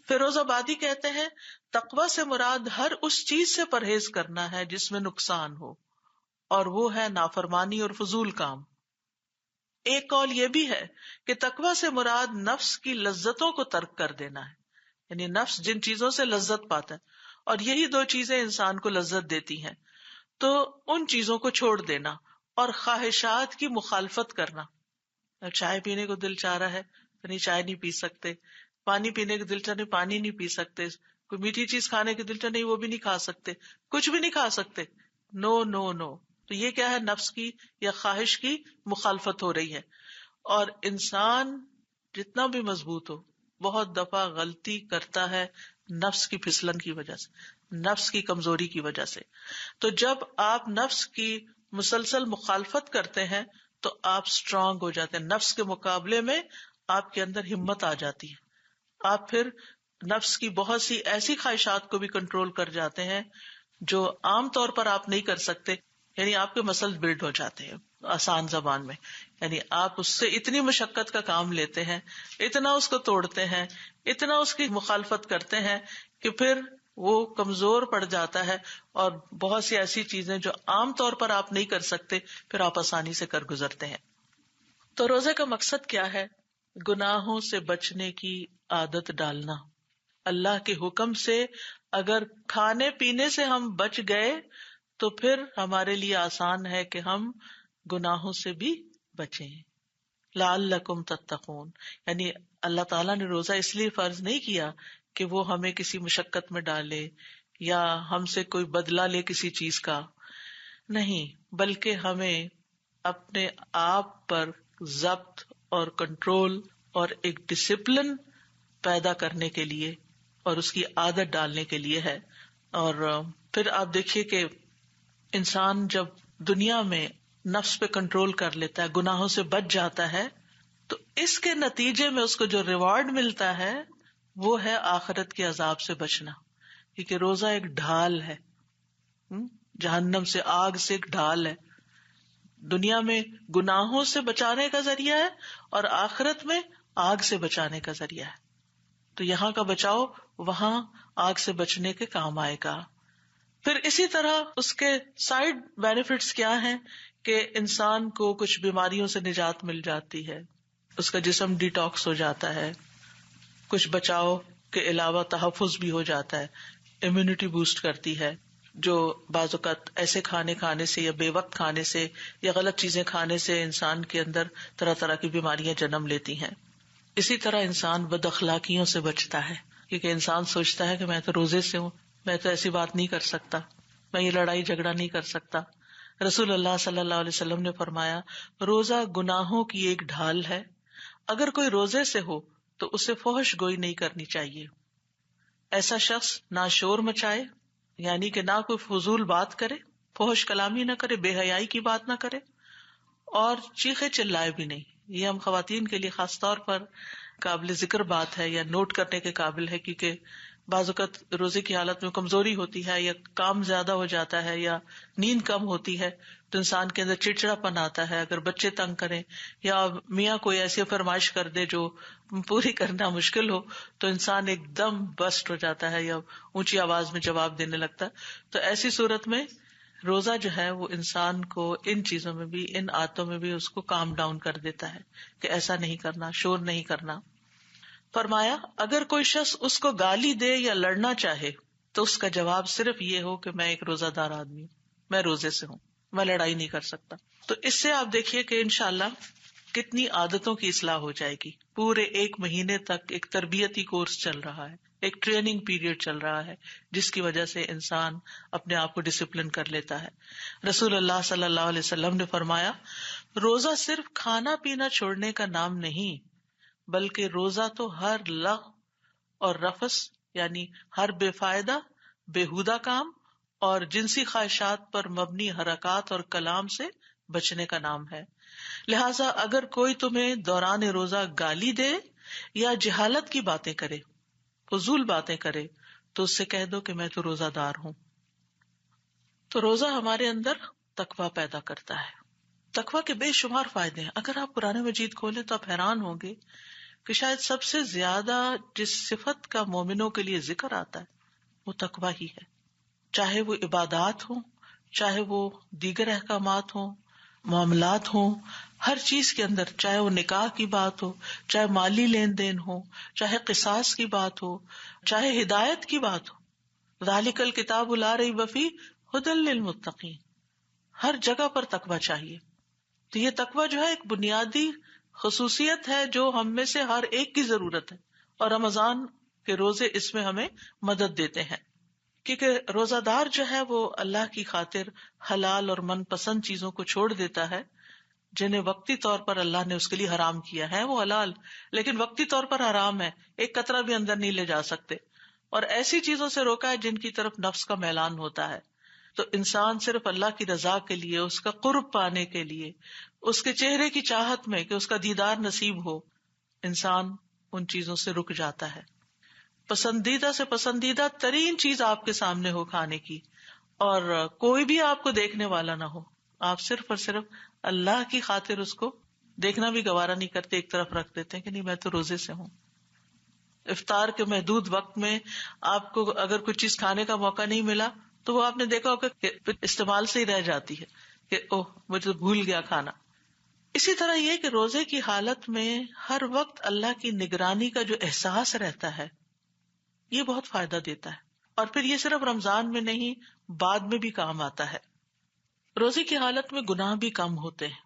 فیروز آبادی کہتے ہیں تقویٰ سے مراد ہر اس چیز سے پرہیز کرنا ہے جس میں نقصان ہو، اور وہ ہے نافرمانی اور فضول کام. ایک قول یہ بھی ہے کہ تقویٰ سے مراد نفس کی لذتوں کو ترک کر دینا ہے، یعنی نفس جن چیزوں سے لذت پاتا ہے، اور یہی دو چیزیں انسان کو لذت دیتی ہیں، تو ان چیزوں کو چھوڑ دینا اور خواہشات کی مخالفت کرنا. چائے پینے کو دل چاہ رہا ہے تو نہیں، چائے نہیں پی سکتے. پانی پینے کا دل چاہ نہیں، پانی نہیں پی سکتے. کوئی میٹھی چیز کھانے کے دل چاہ نہیں، وہ بھی نہیں کھا سکتے. کچھ بھی نہیں کھا سکتے. نو نو نو. تو یہ کیا ہے؟ نفس کی یا خواہش کی مخالفت ہو رہی ہے. اور انسان جتنا بھی مضبوط ہو بہت دفعہ غلطی کرتا ہے نفس کی پھسلن کی وجہ سے، نفس کی کمزوری کی وجہ سے. تو جب آپ نفس کی مسلسل مخالفت کرتے ہیں تو آپ اسٹرانگ ہو جاتے ہیں، نفس کے مقابلے میں آپ کے اندر ہمت آ جاتی ہے. آپ پھر نفس کی بہت سی ایسی خواہشات کو بھی کنٹرول کر جاتے ہیں جو عام طور پر آپ نہیں کر سکتے. یعنی آپ کے مسل بلڈ ہو جاتے ہیں آسان زبان میں. یعنی آپ اس سے اتنی مشقت کا کام لیتے ہیں، اتنا اس کو توڑتے ہیں، اتنا اس کی مخالفت کرتے ہیں کہ پھر وہ کمزور پڑ جاتا ہے، اور بہت سی ایسی چیزیں جو عام طور پر آپ نہیں کر سکتے پھر آپ آسانی سے کر گزرتے ہیں. تو روزے کا مقصد کیا ہے؟ گناہوں سے بچنے کی عادت ڈالنا. اللہ کے حکم سے اگر کھانے پینے سے ہم بچ گئے تو پھر ہمارے لیے آسان ہے کہ ہم گناہوں سے بھی بچیں. لعلکم تتقون، یعنی اللہ تعالیٰ نے روزہ اس لیے فرض نہیں کیا کہ وہ ہمیں کسی مشقت میں ڈالے یا ہم سے کوئی بدلہ لے کسی چیز کا، نہیں، بلکہ ہمیں اپنے آپ پر ضبط اور کنٹرول اور ایک ڈسپلن پیدا کرنے کے لیے اور اس کی عادت ڈالنے کے لیے ہے. اور پھر آپ دیکھیے کہ انسان جب دنیا میں نفس پہ کنٹرول کر لیتا ہے، گناہوں سے بچ جاتا ہے، تو اس کے نتیجے میں اس کو جو ریوارڈ ملتا ہے وہ ہے آخرت کے عذاب سے بچنا. کیونکہ روزہ ایک ڈھال ہے، جہنم سے، آگ سے ایک ڈھال ہے. دنیا میں گناہوں سے بچانے کا ذریعہ ہے اور آخرت میں آگ سے بچانے کا ذریعہ ہے. تو یہاں کا بچاؤ وہاں آگ سے بچنے کے کام آئے گا. پھر اسی طرح اس کے سائیڈ بینیفٹس کیا ہیں کہ انسان کو کچھ بیماریوں سے نجات مل جاتی ہے، اس کا جسم ڈیٹاکس ہو جاتا ہے، کچھ بچاؤ کے علاوہ تحفظ بھی ہو جاتا ہے، امیونٹی بوسٹ کرتی ہے جو بعض اوقات ایسے کھانے سے یا بے وقت کھانے سے یا غلط چیزیں کھانے سے انسان کے اندر طرح طرح کی بیماریاں جنم لیتی ہیں. اسی طرح انسان بد اخلاقیوں سے بچتا ہے، کیونکہ انسان سوچتا ہے کہ میں تو روزے سے ہوں، میں تو ایسی بات نہیں کر سکتا، میں یہ لڑائی جھگڑا نہیں کر سکتا. رسول اللہ صلی اللہ علیہ وسلم نے فرمایا روزہ گناہوں کی ایک ڈھال ہے، اگر کوئی روزے سے ہو تو اسے فحش گوئی نہیں کرنی چاہیے. ایسا شخص نہ شور مچائے، یعنی کہ نہ کوئی فضول بات کرے، فحش کلامی نہ کرے، بے حیائی کی بات نہ کرے، اور چیخے چلائے بھی نہیں. یہ ہم خواتین کے لیے خاص طور پر قابل ذکر بات ہے یا نوٹ کرنے کے قابل ہے، کیونکہ بعض اوقات روزے کی حالت میں کمزوری ہوتی ہے یا کام زیادہ ہو جاتا ہے یا نیند کم ہوتی ہے تو انسان کے اندر چڑچڑا پن آتا ہے. اگر بچے تنگ کریں یا میاں کوئی ایسی فرمائش کر دے جو پوری کرنا مشکل ہو تو انسان ایک دم بسٹ ہو جاتا ہے یا اونچی آواز میں جواب دینے لگتا ہے. تو ایسی صورت میں روزہ جو ہے وہ انسان کو ان چیزوں میں بھی، ان عادتوں میں بھی اس کو کام ڈاؤن کر دیتا ہے کہ ایسا نہیں کرنا، شور نہیں کرنا. فرمایا اگر کوئی شخص اس کو گالی دے یا لڑنا چاہے تو اس کا جواب صرف یہ ہو کہ میں ایک روزہ دار آدمی ہوں، میں روزے سے ہوں، میں لڑائی نہیں کر سکتا. تو اس سے آپ دیکھیے کہ انشاءاللہ کتنی عادتوں کی اصلاح ہو جائے گی. پورے 1 مہینے تک ایک تربیتی کورس چل رہا ہے، ایک ٹریننگ پیریڈ چل رہا ہے جس کی وجہ سے انسان اپنے آپ کو ڈسپلن کر لیتا ہے. رسول اللہ صلی اللہ علیہ وسلم نے فرمایا روزہ صرف کھانا پینا چھوڑنے کا نام نہیں بلکہ روزہ تو ہر لغو اور رفث یعنی ہر بے فائدہ بےہودہ کام اور جنسی خواہشات پر مبنی حرکات اور کلام سے بچنے کا نام ہے. لہٰذا اگر کوئی تمہیں دوران روزہ گالی دے یا جہالت کی باتیں کرے، فضول باتیں کرے، تو اس سے کہہ دو کہ میں تو روزہ دار ہوں. تو روزہ ہمارے اندر تقویٰ پیدا کرتا ہے. تقویٰ کے بے شمار فائدے ہیں. اگر آپ قرآن مجید کھولیں تو آپ حیران ہوں گے کہ شاید سب سے زیادہ جس صفت کا مومنوں کے لیے ذکر آتا ہے وہ تقویٰ ہی ہے. چاہے وہ عبادات ہوں، چاہے وہ دیگر احکامات ہوں، معاملات ہوں، ہر چیز کے اندر، چاہے وہ نکاح کی بات ہو، چاہے مالی لین دین ہو، چاہے قصاص کی بات ہو، چاہے ہدایت کی بات ہو. ذالک الکتاب لا ریب فیہ ھدی للمتقین. ہر جگہ پر تقویٰ چاہیے. تو یہ تقویٰ جو ہے ایک بنیادی خصوصیت ہے جو ہم میں سے ہر ایک کی ضرورت ہے، اور رمضان کے روزے اس میں ہمیں مدد دیتے ہیں. کیونکہ روزہ دار جو ہے وہ اللہ کی خاطر حلال اور من پسند چیزوں کو چھوڑ دیتا ہے جنہیں وقتی طور پر اللہ نے اس کے لیے حرام کیا ہے. وہ حلال لیکن وقتی طور پر حرام ہے، ایک قطرہ بھی اندر نہیں لے جا سکتے. اور ایسی چیزوں سے روکا ہے جن کی طرف نفس کا میلان ہوتا ہے. تو انسان صرف اللہ کی رضا کے لیے، اس کا قرب پانے کے لیے، اس کے چہرے کی چاہت میں کہ اس کا دیدار نصیب ہو، انسان ان چیزوں سے رک جاتا ہے. پسندیدہ سے پسندیدہ ترین چیز آپ کے سامنے ہو کھانے کی، اور کوئی بھی آپ کو دیکھنے والا نہ ہو، آپ صرف اور صرف اللہ کی خاطر اس کو دیکھنا بھی گوارا نہیں کرتے، ایک طرف رکھ دیتے ہیں کہ نہیں میں تو روزے سے ہوں. افطار کے محدود وقت میں آپ کو اگر کوئی چیز کھانے کا موقع نہیں ملا تو وہ آپ نے دیکھا ہوگا کہ استعمال سے ہی رہ جاتی ہے کہ اوہ مجھے بھول گیا کھانا. اسی طرح یہ کہ روزے کی حالت میں ہر وقت اللہ کی نگرانی کا جو احساس رہتا ہے یہ بہت فائدہ دیتا ہے. اور پھر یہ صرف رمضان میں نہیں، بعد میں بھی کام آتا ہے. روزے کی حالت میں گناہ بھی کم ہوتے ہیں.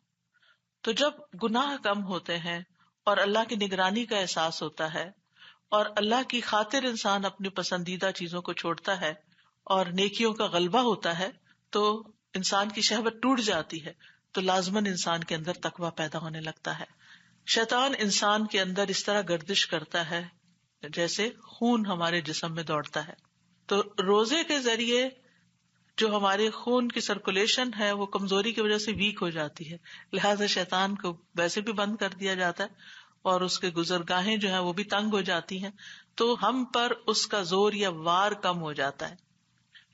تو جب گناہ کم ہوتے ہیں اور اللہ کی نگرانی کا احساس ہوتا ہے اور اللہ کی خاطر انسان اپنی پسندیدہ چیزوں کو چھوڑتا ہے اور نیکیوں کا غلبہ ہوتا ہے تو انسان کی شہوت ٹوٹ جاتی ہے، تو لازماً انسان کے اندر تقویٰ پیدا ہونے لگتا ہے. شیطان انسان کے اندر اس طرح گردش کرتا ہے جیسے خون ہمارے جسم میں دوڑتا ہے. تو روزے کے ذریعے جو ہمارے خون کی سرکولیشن ہے وہ کمزوری کی وجہ سے ویک ہو جاتی ہے، لہذا شیطان کو ویسے بھی بند کر دیا جاتا ہے اور اس کے گزرگاہیں جو ہیں وہ بھی تنگ ہو جاتی ہیں. تو ہم پر اس کا زور یا وار کم ہو جاتا ہے،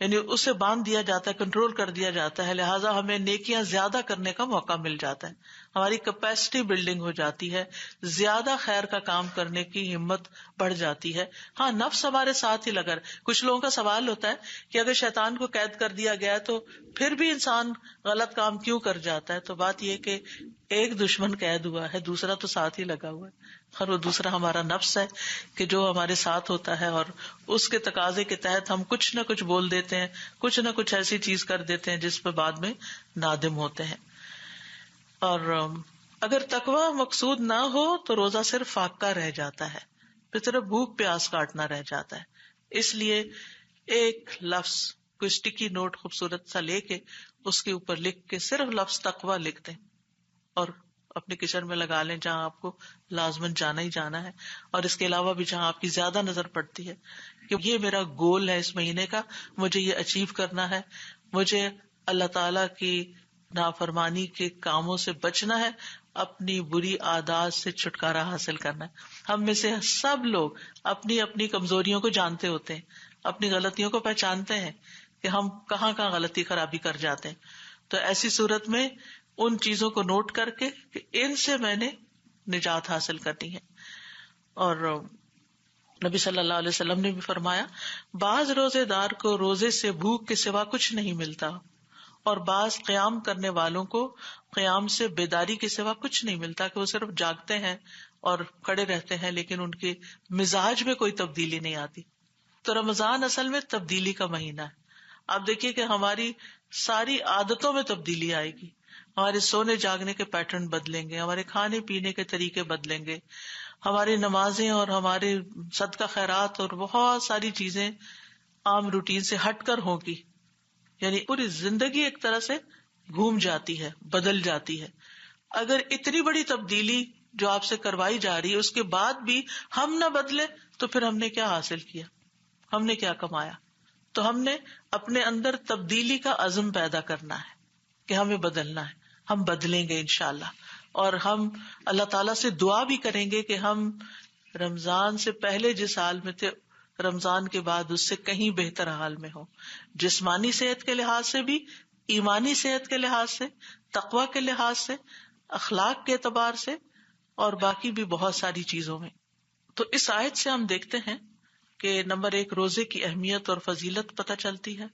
یعنی اسے باندھ دیا جاتا ہے، کنٹرول کر دیا جاتا ہے. لہٰذا ہمیں نیکیاں زیادہ کرنے کا موقع مل جاتا ہے، ہماری کیپیسٹی بلڈنگ ہو جاتی ہے، زیادہ خیر کا کام کرنے کی ہمت بڑھ جاتی ہے. ہاں نفس ہمارے ساتھ ہی لگا. کچھ لوگوں کا سوال ہوتا ہے کہ اگر شیطان کو قید کر دیا گیا تو پھر بھی انسان غلط کام کیوں کر جاتا ہے؟ تو بات یہ کہ ایک دشمن قید ہوا ہے، دوسرا تو ساتھ ہی لگا ہوا ہے. اور وہ دوسرا ہمارا نفس ہے کہ جو ہمارے ساتھ ہوتا ہے اور اس کے تقاضے کے تحت ہم کچھ نہ کچھ بول دیتے ہیں، کچھ نہ کچھ ایسی چیز کر دیتے ہیں جس پہ بعد میں نادم ہوتے ہیں. اور اگر تقویٰ مقصود نہ ہو تو روزہ صرف فاقہ رہ جاتا ہے، پھر صرف بھوک پیاس کاٹنا رہ جاتا ہے. اس لیے ایک لفظ کوئی اسٹکی نوٹ خوبصورت سا لے کے اس کے اوپر لکھ کے صرف لفظ تقویٰ لکھ دیں اور اپنے کچن میں لگا لیں جہاں آپ کو لازماً جانا ہی جانا ہے، اور اس کے علاوہ بھی جہاں آپ کی زیادہ نظر پڑتی ہے کہ یہ میرا گول ہے اس مہینے کا، مجھے یہ اچیو کرنا ہے، مجھے اللہ تعالیٰ کی نافرمانی کے کاموں سے بچنا ہے، اپنی بری عادات سے چھٹکارا حاصل کرنا ہے. ہم میں سے سب لوگ اپنی اپنی کمزوریوں کو جانتے ہوتے ہیں، اپنی غلطیوں کو پہچانتے ہیں کہ ہم کہاں کہاں غلطی خرابی کر جاتے ہیں. تو ایسی صورت میں ان چیزوں کو نوٹ کر کے کہ ان سے میں نے نجات حاصل کرنی ہے. اور نبی صلی اللہ علیہ وسلم نے بھی فرمایا، بعض روزے دار کو روزے سے بھوک کے سوا کچھ نہیں ملتا، اور بعض قیام کرنے والوں کو قیام سے بیداری کے سوا کچھ نہیں ملتا، کہ وہ صرف جاگتے ہیں اور کھڑے رہتے ہیں لیکن ان کے مزاج میں کوئی تبدیلی نہیں آتی. تو رمضان اصل میں تبدیلی کا مہینہ ہے. آپ دیکھیے کہ ہماری ساری عادتوں میں تبدیلی آئے گی، ہمارے سونے جاگنے کے پیٹرن بدلیں گے، ہمارے کھانے پینے کے طریقے بدلیں گے، ہماری نمازیں اور ہمارے صدقہ خیرات اور بہت ساری چیزیں عام روٹین سے ہٹ کر ہوگی. یعنی پوری زندگی ایک طرح سے گھوم جاتی ہے، بدل جاتی ہے. اگر اتنی بڑی تبدیلی جو آپ سے کروائی جا رہی ہے اس کے بعد بھی ہم نہ بدلے تو پھر ہم نے کیا حاصل کیا، ہم نے کیا کمایا؟ تو ہم نے اپنے اندر تبدیلی کا عزم پیدا کرنا ہے کہ ہمیں بدلنا ہے. ہم بدلیں گے انشاءاللہ، اور ہم اللہ تعالیٰ سے دعا بھی کریں گے کہ ہم رمضان سے پہلے جس حال میں تھے رمضان کے بعد اس سے کہیں بہتر حال میں ہو، جسمانی صحت کے لحاظ سے بھی، ایمانی صحت کے لحاظ سے، تقوی کے لحاظ سے، اخلاق کے اعتبار سے، اور باقی بھی بہت ساری چیزوں میں. تو اس آیت سے ہم دیکھتے ہیں کہ نمبر 1 روزے کی اہمیت اور فضیلت پتہ چلتی ہے،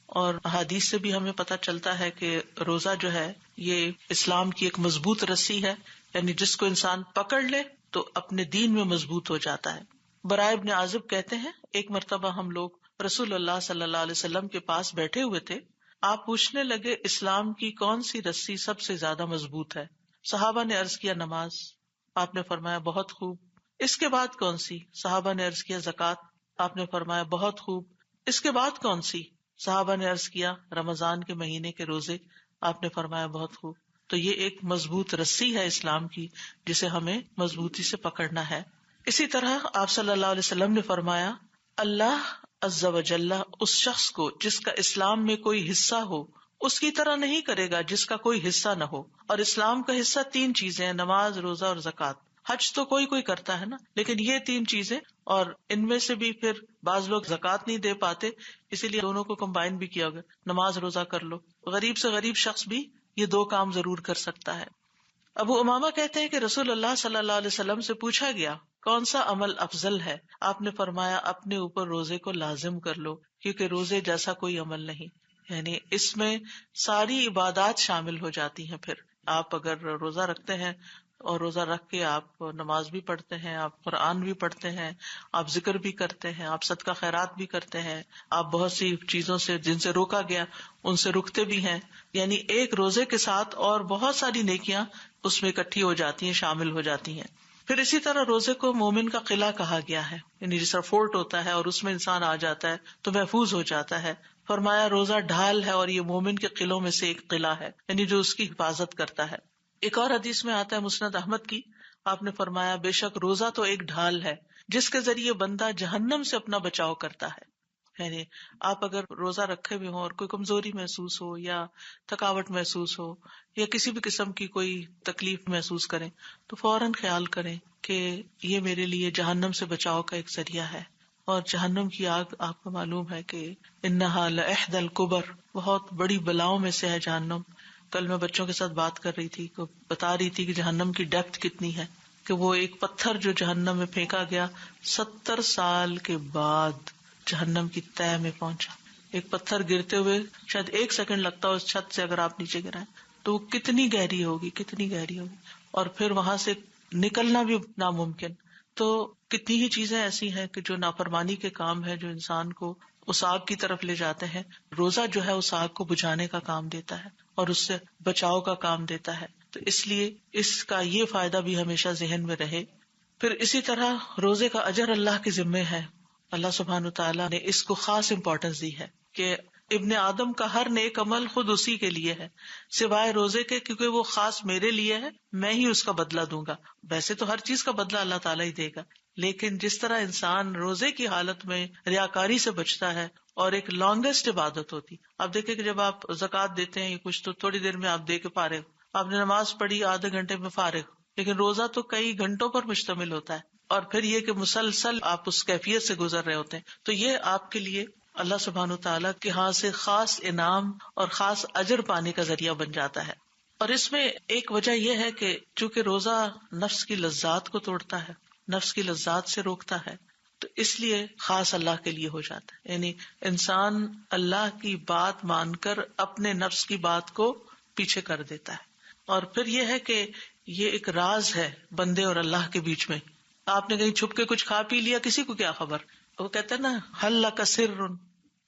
اور احادیث سے بھی ہمیں پتہ چلتا ہے کہ روزہ جو ہے یہ اسلام کی ایک مضبوط رسی ہے، یعنی جس کو انسان پکڑ لے تو اپنے دین میں مضبوط ہو جاتا ہے. براء ابن عازب کہتے ہیں، ایک مرتبہ ہم لوگ رسول اللہ صلی اللہ علیہ وسلم کے پاس بیٹھے ہوئے تھے، آپ پوچھنے لگے اسلام کی کون سی رسی سب سے زیادہ مضبوط ہے؟ صحابہ نے عرض کیا نماز. آپ نے فرمایا بہت خوب. اس کے بعد کون سی؟ صحابہ نے عرض کیا زکوٰۃ. آپ نے فرمایا بہت خوب. اس کے بعد کون سی؟ صحابہ نے عرض کیا رمضان کے مہینے کے روزے. آپ نے فرمایا بہت خوب. تو یہ ایک مضبوط رسی ہے اسلام کی جسے ہمیں مضبوطی سے پکڑنا ہے. اسی طرح آپ صلی اللہ علیہ وسلم نے فرمایا اللہ عز و جل اس شخص کو جس کا اسلام میں کوئی حصہ ہو اس کی طرح نہیں کرے گا جس کا کوئی حصہ نہ ہو. اور اسلام کا حصہ 3 چیزیں ہیں، نماز، روزہ اور زکوٰۃ. حج تو کوئی کرتا ہے نا، لیکن یہ 3 چیزیں، اور ان میں سے بھی پھر بعض لوگ زکوٰۃ نہیں دے پاتے، اسی لیے دونوں کو کمبائن بھی کیا گیا، نماز روزہ کر لو. غریب سے غریب شخص بھی یہ 2 کام ضرور کر سکتا ہے. ابو امامہ کہتے ہیں کہ رسول اللہ صلی اللہ علیہ وسلم سے پوچھا گیا کون سا عمل افضل ہے؟ آپ نے فرمایا اپنے اوپر روزے کو لازم کر لو، کیونکہ روزے جیسا کوئی عمل نہیں. یعنی اس میں ساری عبادات شامل ہو جاتی ہیں. پھر آپ اگر روزہ رکھتے ہیں اور روزہ رکھ کے آپ نماز بھی پڑھتے ہیں، آپ قرآن بھی پڑھتے ہیں، آپ ذکر بھی کرتے ہیں، آپ صدقہ خیرات بھی کرتے ہیں، آپ بہت سی چیزوں سے جن سے روکا گیا ان سے رکتے بھی ہیں، یعنی ایک روزے کے ساتھ اور بہت ساری نیکیاں اس میں اکٹھی ہو جاتی ہیں، شامل ہو جاتی ہیں. پھر اسی طرح روزے کو مومن کا قلعہ کہا گیا ہے، یعنی جس طرح فورٹ ہوتا ہے اور اس میں انسان آ جاتا ہے تو محفوظ ہو جاتا ہے. فرمایا روزہ ڈھال ہے اور یہ مومن کے قلعوں میں سے ایک قلعہ ہے، یعنی جو اس کی حفاظت کرتا ہے. ایک اور حدیث میں آتا ہے مسند احمد کی، آپ نے فرمایا بے شک روزہ تو ایک ڈھال ہے جس کے ذریعے بندہ جہنم سے اپنا بچاؤ کرتا ہے. یعنی آپ اگر روزہ رکھے ہوئے ہوں اور کوئی کمزوری محسوس ہو یا تھکاوٹ محسوس ہو یا کسی بھی قسم کی کوئی تکلیف محسوس کریں تو فوراً خیال کریں کہ یہ میرے لیے جہنم سے بچاؤ کا ایک ذریعہ ہے. اور جہنم کی آگ آپ کو معلوم ہے کہ انہا لإحدى الکبر، بہت بڑی بلاؤں میں سے ہے جہنم. کل میں بچوں کے ساتھ بات کر رہی تھی، بتا رہی تھی کہ جہنم کی ڈیپتھ کتنی ہے، کہ وہ ایک پتھر جو جہنم میں پھینکا گیا 70 سال کے بعد جہنم کی تہہ میں پہنچا. ایک پتھر گرتے ہوئے شاید 1 سیکنڈ لگتا ہے اس چھت سے، اگر آپ نیچے گرائیں تو وہ کتنی گہری ہوگی، کتنی گہری ہوگی، اور پھر وہاں سے نکلنا بھی ناممکن. تو کتنی ہی چیزیں ایسی ہیں کہ جو نافرمانی کے کام ہے جو انسان کو اس آگ کی طرف لے جاتے ہیں. روزہ جو ہے اس آگ کو بجھانے کا کام دیتا ہے اور اس سے بچاؤ کا کام دیتا ہے. تو اس لیے اس کا یہ فائدہ بھی ہمیشہ ذہن میں رہے. پھر اسی طرح روزے کا اجر اللہ کے ذمے ہے. اللہ سبحانہ وتعالیٰ نے اس کو خاص امپورٹنس دی ہے کہ ابن آدم کا ہر نیک عمل خود اسی کے لیے ہے سوائے روزے کے، کیونکہ وہ خاص میرے لیے ہے، میں ہی اس کا بدلہ دوں گا. ویسے تو ہر چیز کا بدلہ اللہ تعالیٰ ہی دے گا، لیکن جس طرح انسان روزے کی حالت میں ریاکاری سے بچتا ہے اور ایک لانگیسٹ عبادت ہوتی. آپ دیکھیں کہ جب آپ زکوٰۃ دیتے ہیں کچھ تو تھوڑی دیر میں آپ دے کے فارغ، آپ نے نماز پڑھی آدھے گھنٹے میں فارغ، لیکن روزہ تو کئی گھنٹوں پر مشتمل ہوتا ہے، اور پھر یہ کہ مسلسل آپ اس کیفیت سے گزر رہے ہوتے ہیں. تو یہ آپ کے لیے اللہ سبحانہ وتعالیٰ کے ہاں سے خاص انعام اور خاص اجر پانے کا ذریعہ بن جاتا ہے. اور اس میں ایک وجہ یہ ہے کہ چونکہ روزہ نفس کی لذات کو توڑتا ہے، نفس کی لذات سے روکتا ہے، تو اس لیے خاص اللہ کے لیے ہو جاتا ہے. یعنی انسان اللہ کی بات مان کر اپنے نفس کی بات کو پیچھے کر دیتا ہے. اور پھر یہ ہے کہ یہ ایک راز ہے بندے اور اللہ کے بیچ میں. آپ نے کہیں چھپ کے کچھ کھا پی لیا، کسی کو کیا خبر. وہ کہتے ہیں نا حل لک سر،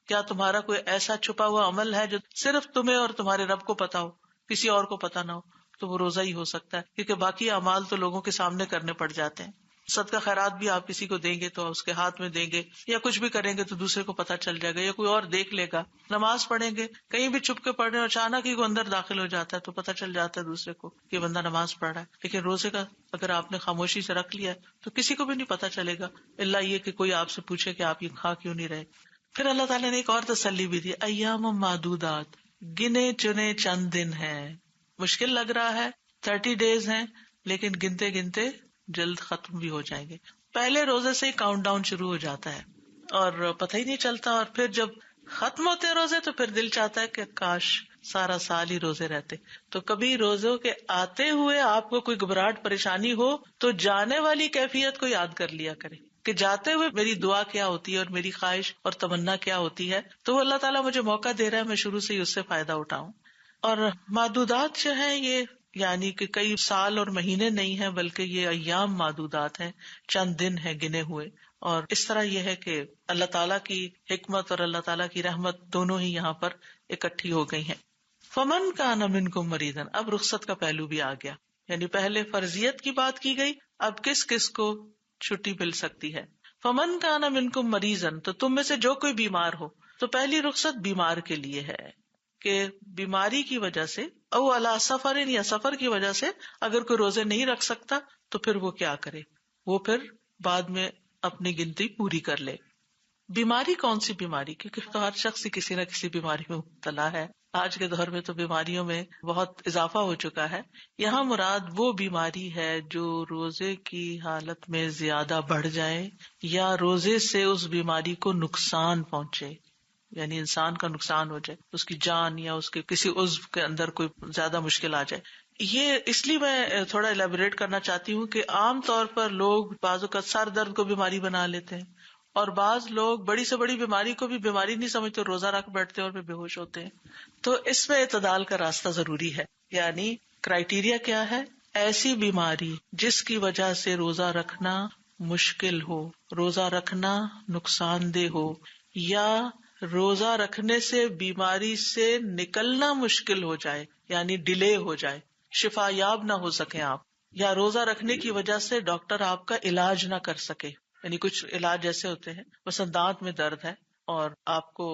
کیا تمہارا کوئی ایسا چھپا ہوا عمل ہے جو صرف تمہیں اور تمہارے رب کو پتا ہو، کسی اور کو پتا نہ ہو؟ تو وہ روزہ ہی ہو سکتا ہے، کیونکہ باقی اعمال تو لوگوں کے سامنے کرنے پڑ جاتے ہیں. صدقہ خیرات بھی آپ کسی کو دیں گے تو اس کے ہاتھ میں دیں گے، یا کچھ بھی کریں گے تو دوسرے کو پتا چل جائے گا یا کوئی اور دیکھ لے گا. نماز پڑھیں گے کہیں بھی چھپ کے پڑھ رہے ہیں، اچانک ہی کوئی اندر داخل ہو جاتا ہے تو پتا چل جاتا ہے دوسرے کو کہ بندہ نماز پڑھ رہا ہے. لیکن روزے کا اگر آپ نے خاموشی سے رکھ لیا تو کسی کو بھی نہیں پتا چلے گا، الا یہ کہ کوئی آپ سے پوچھے کہ آپ یہ کھا کیوں نہیں رہے. پھر اللہ تعالیٰ نے ایک اور تسلی بھی دی، ایام معدودات، گنے چنے چند دن ہیں. مشکل لگ رہا ہے 30 days ہیں، لیکن گنتے گنتے جلد ختم بھی ہو جائیں گے. پہلے روزے سے ہی کاؤنٹ ڈاؤن شروع ہو جاتا ہے اور پتہ ہی نہیں چلتا، اور پھر جب ختم ہوتے ہیں روزے تو پھر دل چاہتا ہے کہ کاش سارا سال ہی روزے رہتے. تو کبھی روزوں کے آتے ہوئے آپ کو کوئی گھبراہٹ پریشانی ہو تو جانے والی کیفیت کو یاد کر لیا کرے کہ جاتے ہوئے میری دعا کیا ہوتی ہے اور میری خواہش اور تمنا کیا ہوتی ہے. تو اللہ تعالیٰ مجھے موقع دے رہا ہے، میں شروع سے ہی اس سے فائدہ اٹھاؤں. اور معدودات جو ہیں یہ یعنی کہ کئی سال اور مہینے نہیں ہیں، بلکہ یہ ایام معدودات ہیں، چند دن ہیں گنے ہوئے. اور اس طرح یہ ہے کہ اللہ تعالیٰ کی حکمت اور اللہ تعالیٰ کی رحمت دونوں ہی یہاں پر اکٹھی ہو گئی ہیں. فمن کان منکم مریضا، اب رخصت کا پہلو بھی آ گیا. یعنی پہلے فرضیت کی بات کی گئی، اب کس کس کو چھٹی مل سکتی ہے. فمن کان منکم مریضا، تو تم میں سے جو کوئی بیمار ہو. تو پہلی رخصت بیمار کے لیے ہے کہ بیماری کی وجہ سے او علی سفر، یا سفر کی وجہ سے اگر کوئی روزے نہیں رکھ سکتا تو پھر وہ کیا کرے، وہ پھر بعد میں اپنی گنتی پوری کر لے. بیماری کون سی بیماری؟ کیونکہ تو ہر شخص کسی نہ کسی بیماری میں مبتلا ہے. آج کے دور میں تو بیماریوں میں بہت اضافہ ہو چکا ہے. یہاں مراد وہ بیماری ہے جو روزے کی حالت میں زیادہ بڑھ جائے یا روزے سے اس بیماری کو نقصان پہنچے، یعنی انسان کا نقصان ہو جائے، اس کی جان یا اس کے کسی عضو کے اندر کوئی زیادہ مشکل آ جائے. یہ اس لیے میں تھوڑا الیبوریٹ کرنا چاہتی ہوں کہ عام طور پر لوگ بعض اوقات سر درد کو بیماری بنا لیتے ہیں، اور بعض لوگ بڑی سے بڑی بیماری کو بھی بیماری نہیں سمجھتے، روزہ رکھ بیٹھتے ہیں اور پھر بے ہوش ہوتے ہیں. تو اس میں اعتدال کا راستہ ضروری ہے. یعنی کرائیٹیریا کیا ہے؟ ایسی بیماری جس کی وجہ سے روزہ رکھنا مشکل ہو، روزہ رکھنا نقصان دہ ہو، یا روزہ رکھنے سے بیماری سے نکلنا مشکل ہو جائے، یعنی ڈیلے ہو جائے، شفا یاب نہ ہو سکے آپ، یا روزہ رکھنے کی وجہ سے ڈاکٹر آپ کا علاج نہ کر سکے. یعنی کچھ علاج ایسے ہوتے ہیں، مثلا دانت میں درد ہے اور آپ کو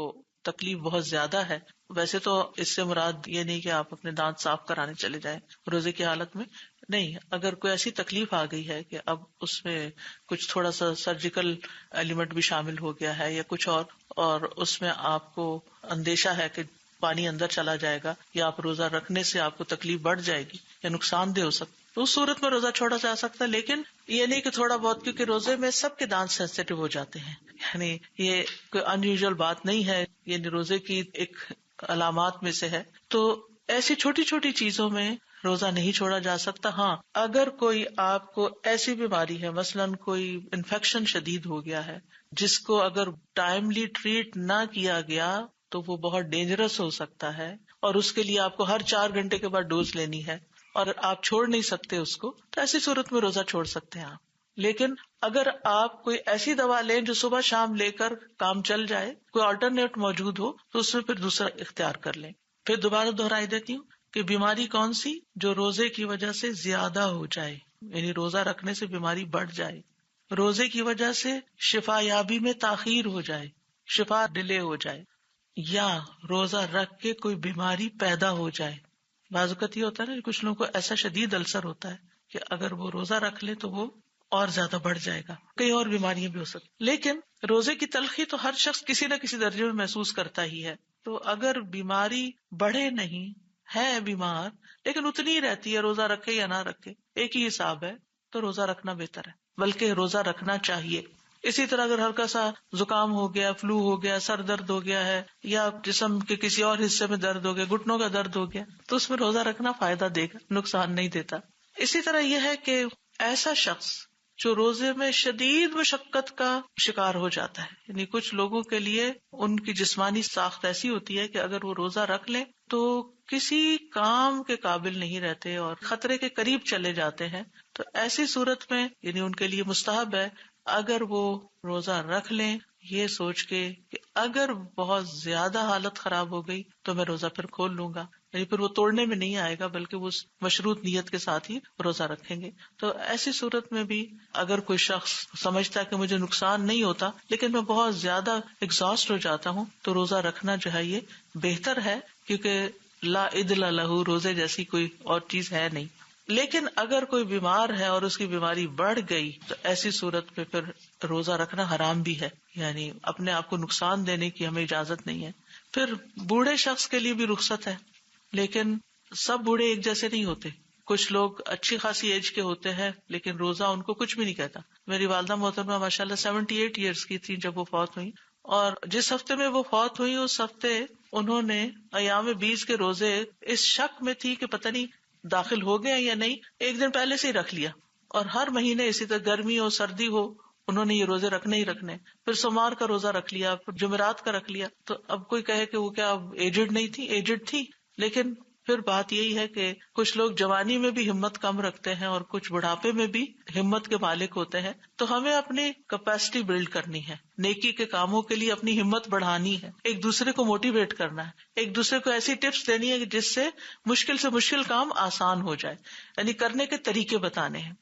تکلیف بہت زیادہ ہے. ویسے تو اس سے مراد یہ نہیں کہ آپ اپنے دانت صاف کرانے چلے جائیں روزے کی حالت میں، نہیں. اگر کوئی ایسی تکلیف آ گئی ہے کہ اب اس میں کچھ تھوڑا سا سرجیکل ایلیمنٹ بھی شامل ہو گیا ہے یا کچھ اور اس میں آپ کو اندیشہ ہے کہ پانی اندر چلا جائے گا یا آپ روزہ رکھنے سے آپ کو تکلیف بڑھ جائے گی یا نقصان دہ ہو سکتا، تو اس صورت میں روزہ چھوڑا جا سکتا ہے. لیکن یہ نہیں کہ تھوڑا بہت، کیونکہ روزے میں سب کے دانت سینسیٹیو ہو جاتے ہیں، یعنی یہ کوئی ان یوزل بات نہیں ہے، یعنی روزے کی ایک علامات میں سے ہے. تو ایسی چھوٹی چھوٹی چیزوں میں روزہ نہیں چھوڑا جا سکتا. ہاں اگر کوئی آپ کو ایسی بیماری ہے، مثلاً کوئی انفیکشن شدید ہو گیا ہے جس کو اگر ٹائملی ٹریٹ نہ کیا گیا تو وہ بہت ڈینجرس ہو سکتا ہے، اور اس کے لیے آپ کو ہر 4 گھنٹے کے بعد ڈوز لینی ہے اور آپ چھوڑ نہیں سکتے اس کو، تو ایسی صورت میں روزہ چھوڑ سکتے ہیں آپ. لیکن اگر آپ کوئی ایسی دوا لیں جو صبح شام لے کر کام چل جائے، کوئی آلٹرنیٹ موجود ہو، تو اس میں پھر دوسرا اختیار کر لیں. پھر دوبارہ دہرائی دیتی ہوں کہ بیماری کون سی؟ جو روزے کی وجہ سے زیادہ ہو جائے، یعنی روزہ رکھنے سے بیماری بڑھ جائے، روزے کی وجہ سے شفا یابی میں تاخیر ہو جائے، شفا ڈیلے ہو جائے، یا روزہ رکھ کے کوئی بیماری پیدا ہو جائے. بعض اوقات یہ ہوتا ہے نا، کچھ لوگوں کو ایسا شدید السر ہوتا ہے کہ اگر وہ روزہ رکھ لے تو وہ اور زیادہ بڑھ جائے گا، کئی اور بیماریاں بھی ہو سکتی. لیکن روزے کی تلخی تو ہر شخص کسی نہ کسی درجے میں محسوس کرتا ہی ہے. تو اگر بیماری بڑھے نہیں ہے بیمار لیکن اتنی ہی رہتی ہے، روزہ رکھے یا نہ رکھے ایک ہی حساب ہے، تو روزہ رکھنا بہتر ہے، بلکہ روزہ رکھنا چاہیے. اسی طرح اگر ہلکا سا زکام ہو گیا، فلو ہو گیا، سر درد ہو گیا ہے، یا جسم کے کسی اور حصے میں درد ہو گیا، گھٹنوں کا درد ہو گیا، تو اس میں روزہ رکھنا فائدہ دے گا، نقصان نہیں دیتا. اسی طرح یہ ہے کہ ایسا شخص جو روزے میں شدید مشقت کا شکار ہو جاتا ہے، یعنی کچھ لوگوں کے لیے ان کی جسمانی ساخت ایسی ہوتی ہے کہ اگر وہ روزہ رکھ لیں تو کسی کام کے قابل نہیں رہتے اور خطرے کے قریب چلے جاتے ہیں. تو ایسی صورت میں یعنی ان کے لیے مستحب ہے اگر وہ روزہ رکھ لیں یہ سوچ کے کہ اگر بہت زیادہ حالت خراب ہو گئی تو میں روزہ پھر کھول لوں گا، یعنی پھر وہ توڑنے میں نہیں آئے گا بلکہ وہ مشروط نیت کے ساتھ ہی روزہ رکھیں گے. تو ایسی صورت میں بھی اگر کوئی شخص سمجھتا ہے کہ مجھے نقصان نہیں ہوتا لیکن میں بہت زیادہ ایگزاسٹ ہو جاتا ہوں تو روزہ رکھنا جو ہے یہ بہتر ہے، کیونکہ لا عدل لہ، روزے جیسی کوئی اور چیز ہے نہیں. لیکن اگر کوئی بیمار ہے اور اس کی بیماری بڑھ گئی تو ایسی صورت میں پھر روزہ رکھنا حرام بھی ہے، یعنی اپنے آپ کو نقصان دینے کی ہمیں اجازت نہیں ہے. پھر بوڑھے شخص کے لیے بھی رخصت ہے، لیکن سب بوڑھے ایک جیسے نہیں ہوتے. کچھ لوگ اچھی خاصی ایج کے ہوتے ہیں لیکن روزہ ان کو کچھ بھی نہیں کہتا. میری والدہ محترمہ ماشاءاللہ 78 ایئرس کی تھی جب وہ فوت ہوئی، اور جس ہفتے میں وہ فوت ہوئی اس ہفتے انہوں نے ایام 20 کے روزے اس شک میں تھی کہ پتہ نہیں داخل ہو گئے یا نہیں، ایک دن پہلے سے ہی رکھ لیا. اور ہر مہینے اسی طرح گرمی ہو سردی ہو انہوں نے یہ روزے رکھنے ہی رکھنے. پھر سوموار کا روزہ رکھ لیا، پھر جمعرات کا رکھ لیا. تو اب کوئی کہے کہ وہ کیا ایجڈ نہیں تھی، ایجڈ تھی، لیکن پھر بات یہی ہے کہ کچھ لوگ جوانی میں بھی ہمت کم رکھتے ہیں اور کچھ بڑھاپے میں بھی ہمت کے مالک ہوتے ہیں. تو ہمیں اپنی کیپیسٹی بلڈ کرنی ہے، نیکی کے کاموں کے لیے اپنی ہمت بڑھانی ہے، ایک دوسرے کو موٹیویٹ کرنا ہے، ایک دوسرے کو ایسی ٹپس دینی ہے جس سے مشکل کام آسان ہو جائے، یعنی کرنے کے طریقے بتانے ہیں.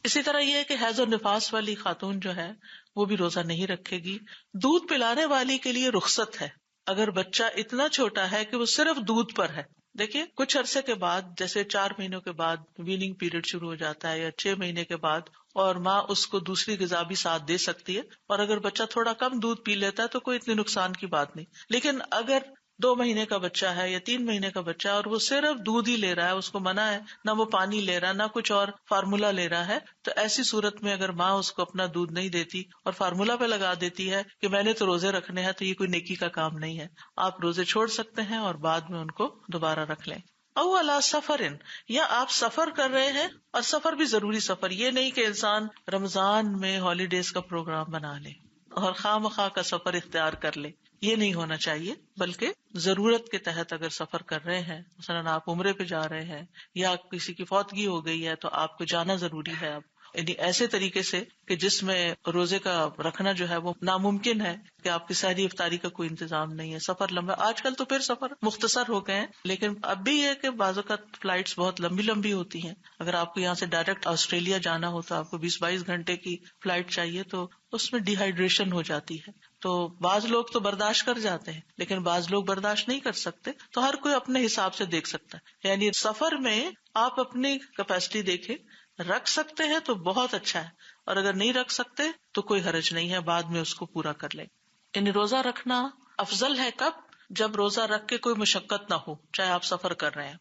اسی طرح یہ ہے کہ حیض اور نفاس والی خاتون جو ہے وہ بھی روزہ نہیں رکھے گی. دودھ پلانے والی کے لیے رخصت ہے اگر بچہ اتنا چھوٹا ہے کہ وہ صرف دودھ پر ہے. دیکھیے کچھ عرصے کے بعد جیسے 4 مہینوں کے بعد ویننگ پیریڈ شروع ہو جاتا ہے یا 6 مہینے کے بعد، اور ماں اس کو دوسری غذا بھی ساتھ دے سکتی ہے، اور اگر بچہ تھوڑا کم دودھ پی لیتا ہے تو کوئی اتنے نقصان کی بات نہیں. لیکن اگر 2 مہینے کا بچہ ہے یا 3 مہینے کا بچہ ہے اور وہ صرف دودھ ہی لے رہا ہے، اس کو منع ہے، نہ وہ پانی لے رہا نہ کچھ اور فارمولا لے رہا ہے، تو ایسی صورت میں اگر ماں اس کو اپنا دودھ نہیں دیتی اور فارمولا پہ لگا دیتی ہے کہ میں نے تو روزے رکھنے ہیں، تو یہ کوئی نیکی کا کام نہیں ہے. آپ روزے چھوڑ سکتے ہیں اور بعد میں ان کو دوبارہ رکھ لیں. او علی سفرن، یا آپ سفر کر رہے ہیں، اور سفر بھی ضروری سفر، یہ نہیں کہ انسان رمضان میں ہالی ڈیز کا پروگرام بنا لے اور خواہ مخواہ کا سفر اختیار کر لے، یہ نہیں ہونا چاہیے. بلکہ ضرورت کے تحت اگر سفر کر رہے ہیں، مثلاً آپ عمرے پہ جا رہے ہیں یا کسی کی فوتگی ہو گئی ہے تو آپ کو جانا ضروری ہے. اب یعنی ایسے طریقے سے کہ جس میں روزے کا رکھنا جو ہے وہ ناممکن ہے، کہ آپ کی سحری افطاری کا کوئی انتظام نہیں ہے، سفر لمبا. آج کل تو پھر سفر مختصر ہو گئے ہیں، لیکن اب بھی یہ کہ بعض اوقات فلائٹس بہت لمبی لمبی ہوتی ہیں. اگر آپ کو یہاں سے ڈائریکٹ آسٹریلیا جانا ہو تو آپ کو 20-22 گھنٹے کی فلائٹ چاہیے، تو اس میں ڈی ہائیڈریشن ہو جاتی ہے. تو بعض لوگ تو برداشت کر جاتے ہیں لیکن بعض لوگ برداشت نہیں کر سکتے. تو ہر کوئی اپنے حساب سے دیکھ سکتا ہے. یعنی سفر میں آپ اپنی کیپیسٹی دیکھیں، رکھ سکتے ہیں تو بہت اچھا ہے، اور اگر نہیں رکھ سکتے تو کوئی حرج نہیں ہے، بعد میں اس کو پورا کر لیں. یعنی روزہ رکھنا افضل ہے کب؟ جب روزہ رکھ کے کوئی مشقت نہ ہو، چاہے آپ سفر کر رہے ہیں.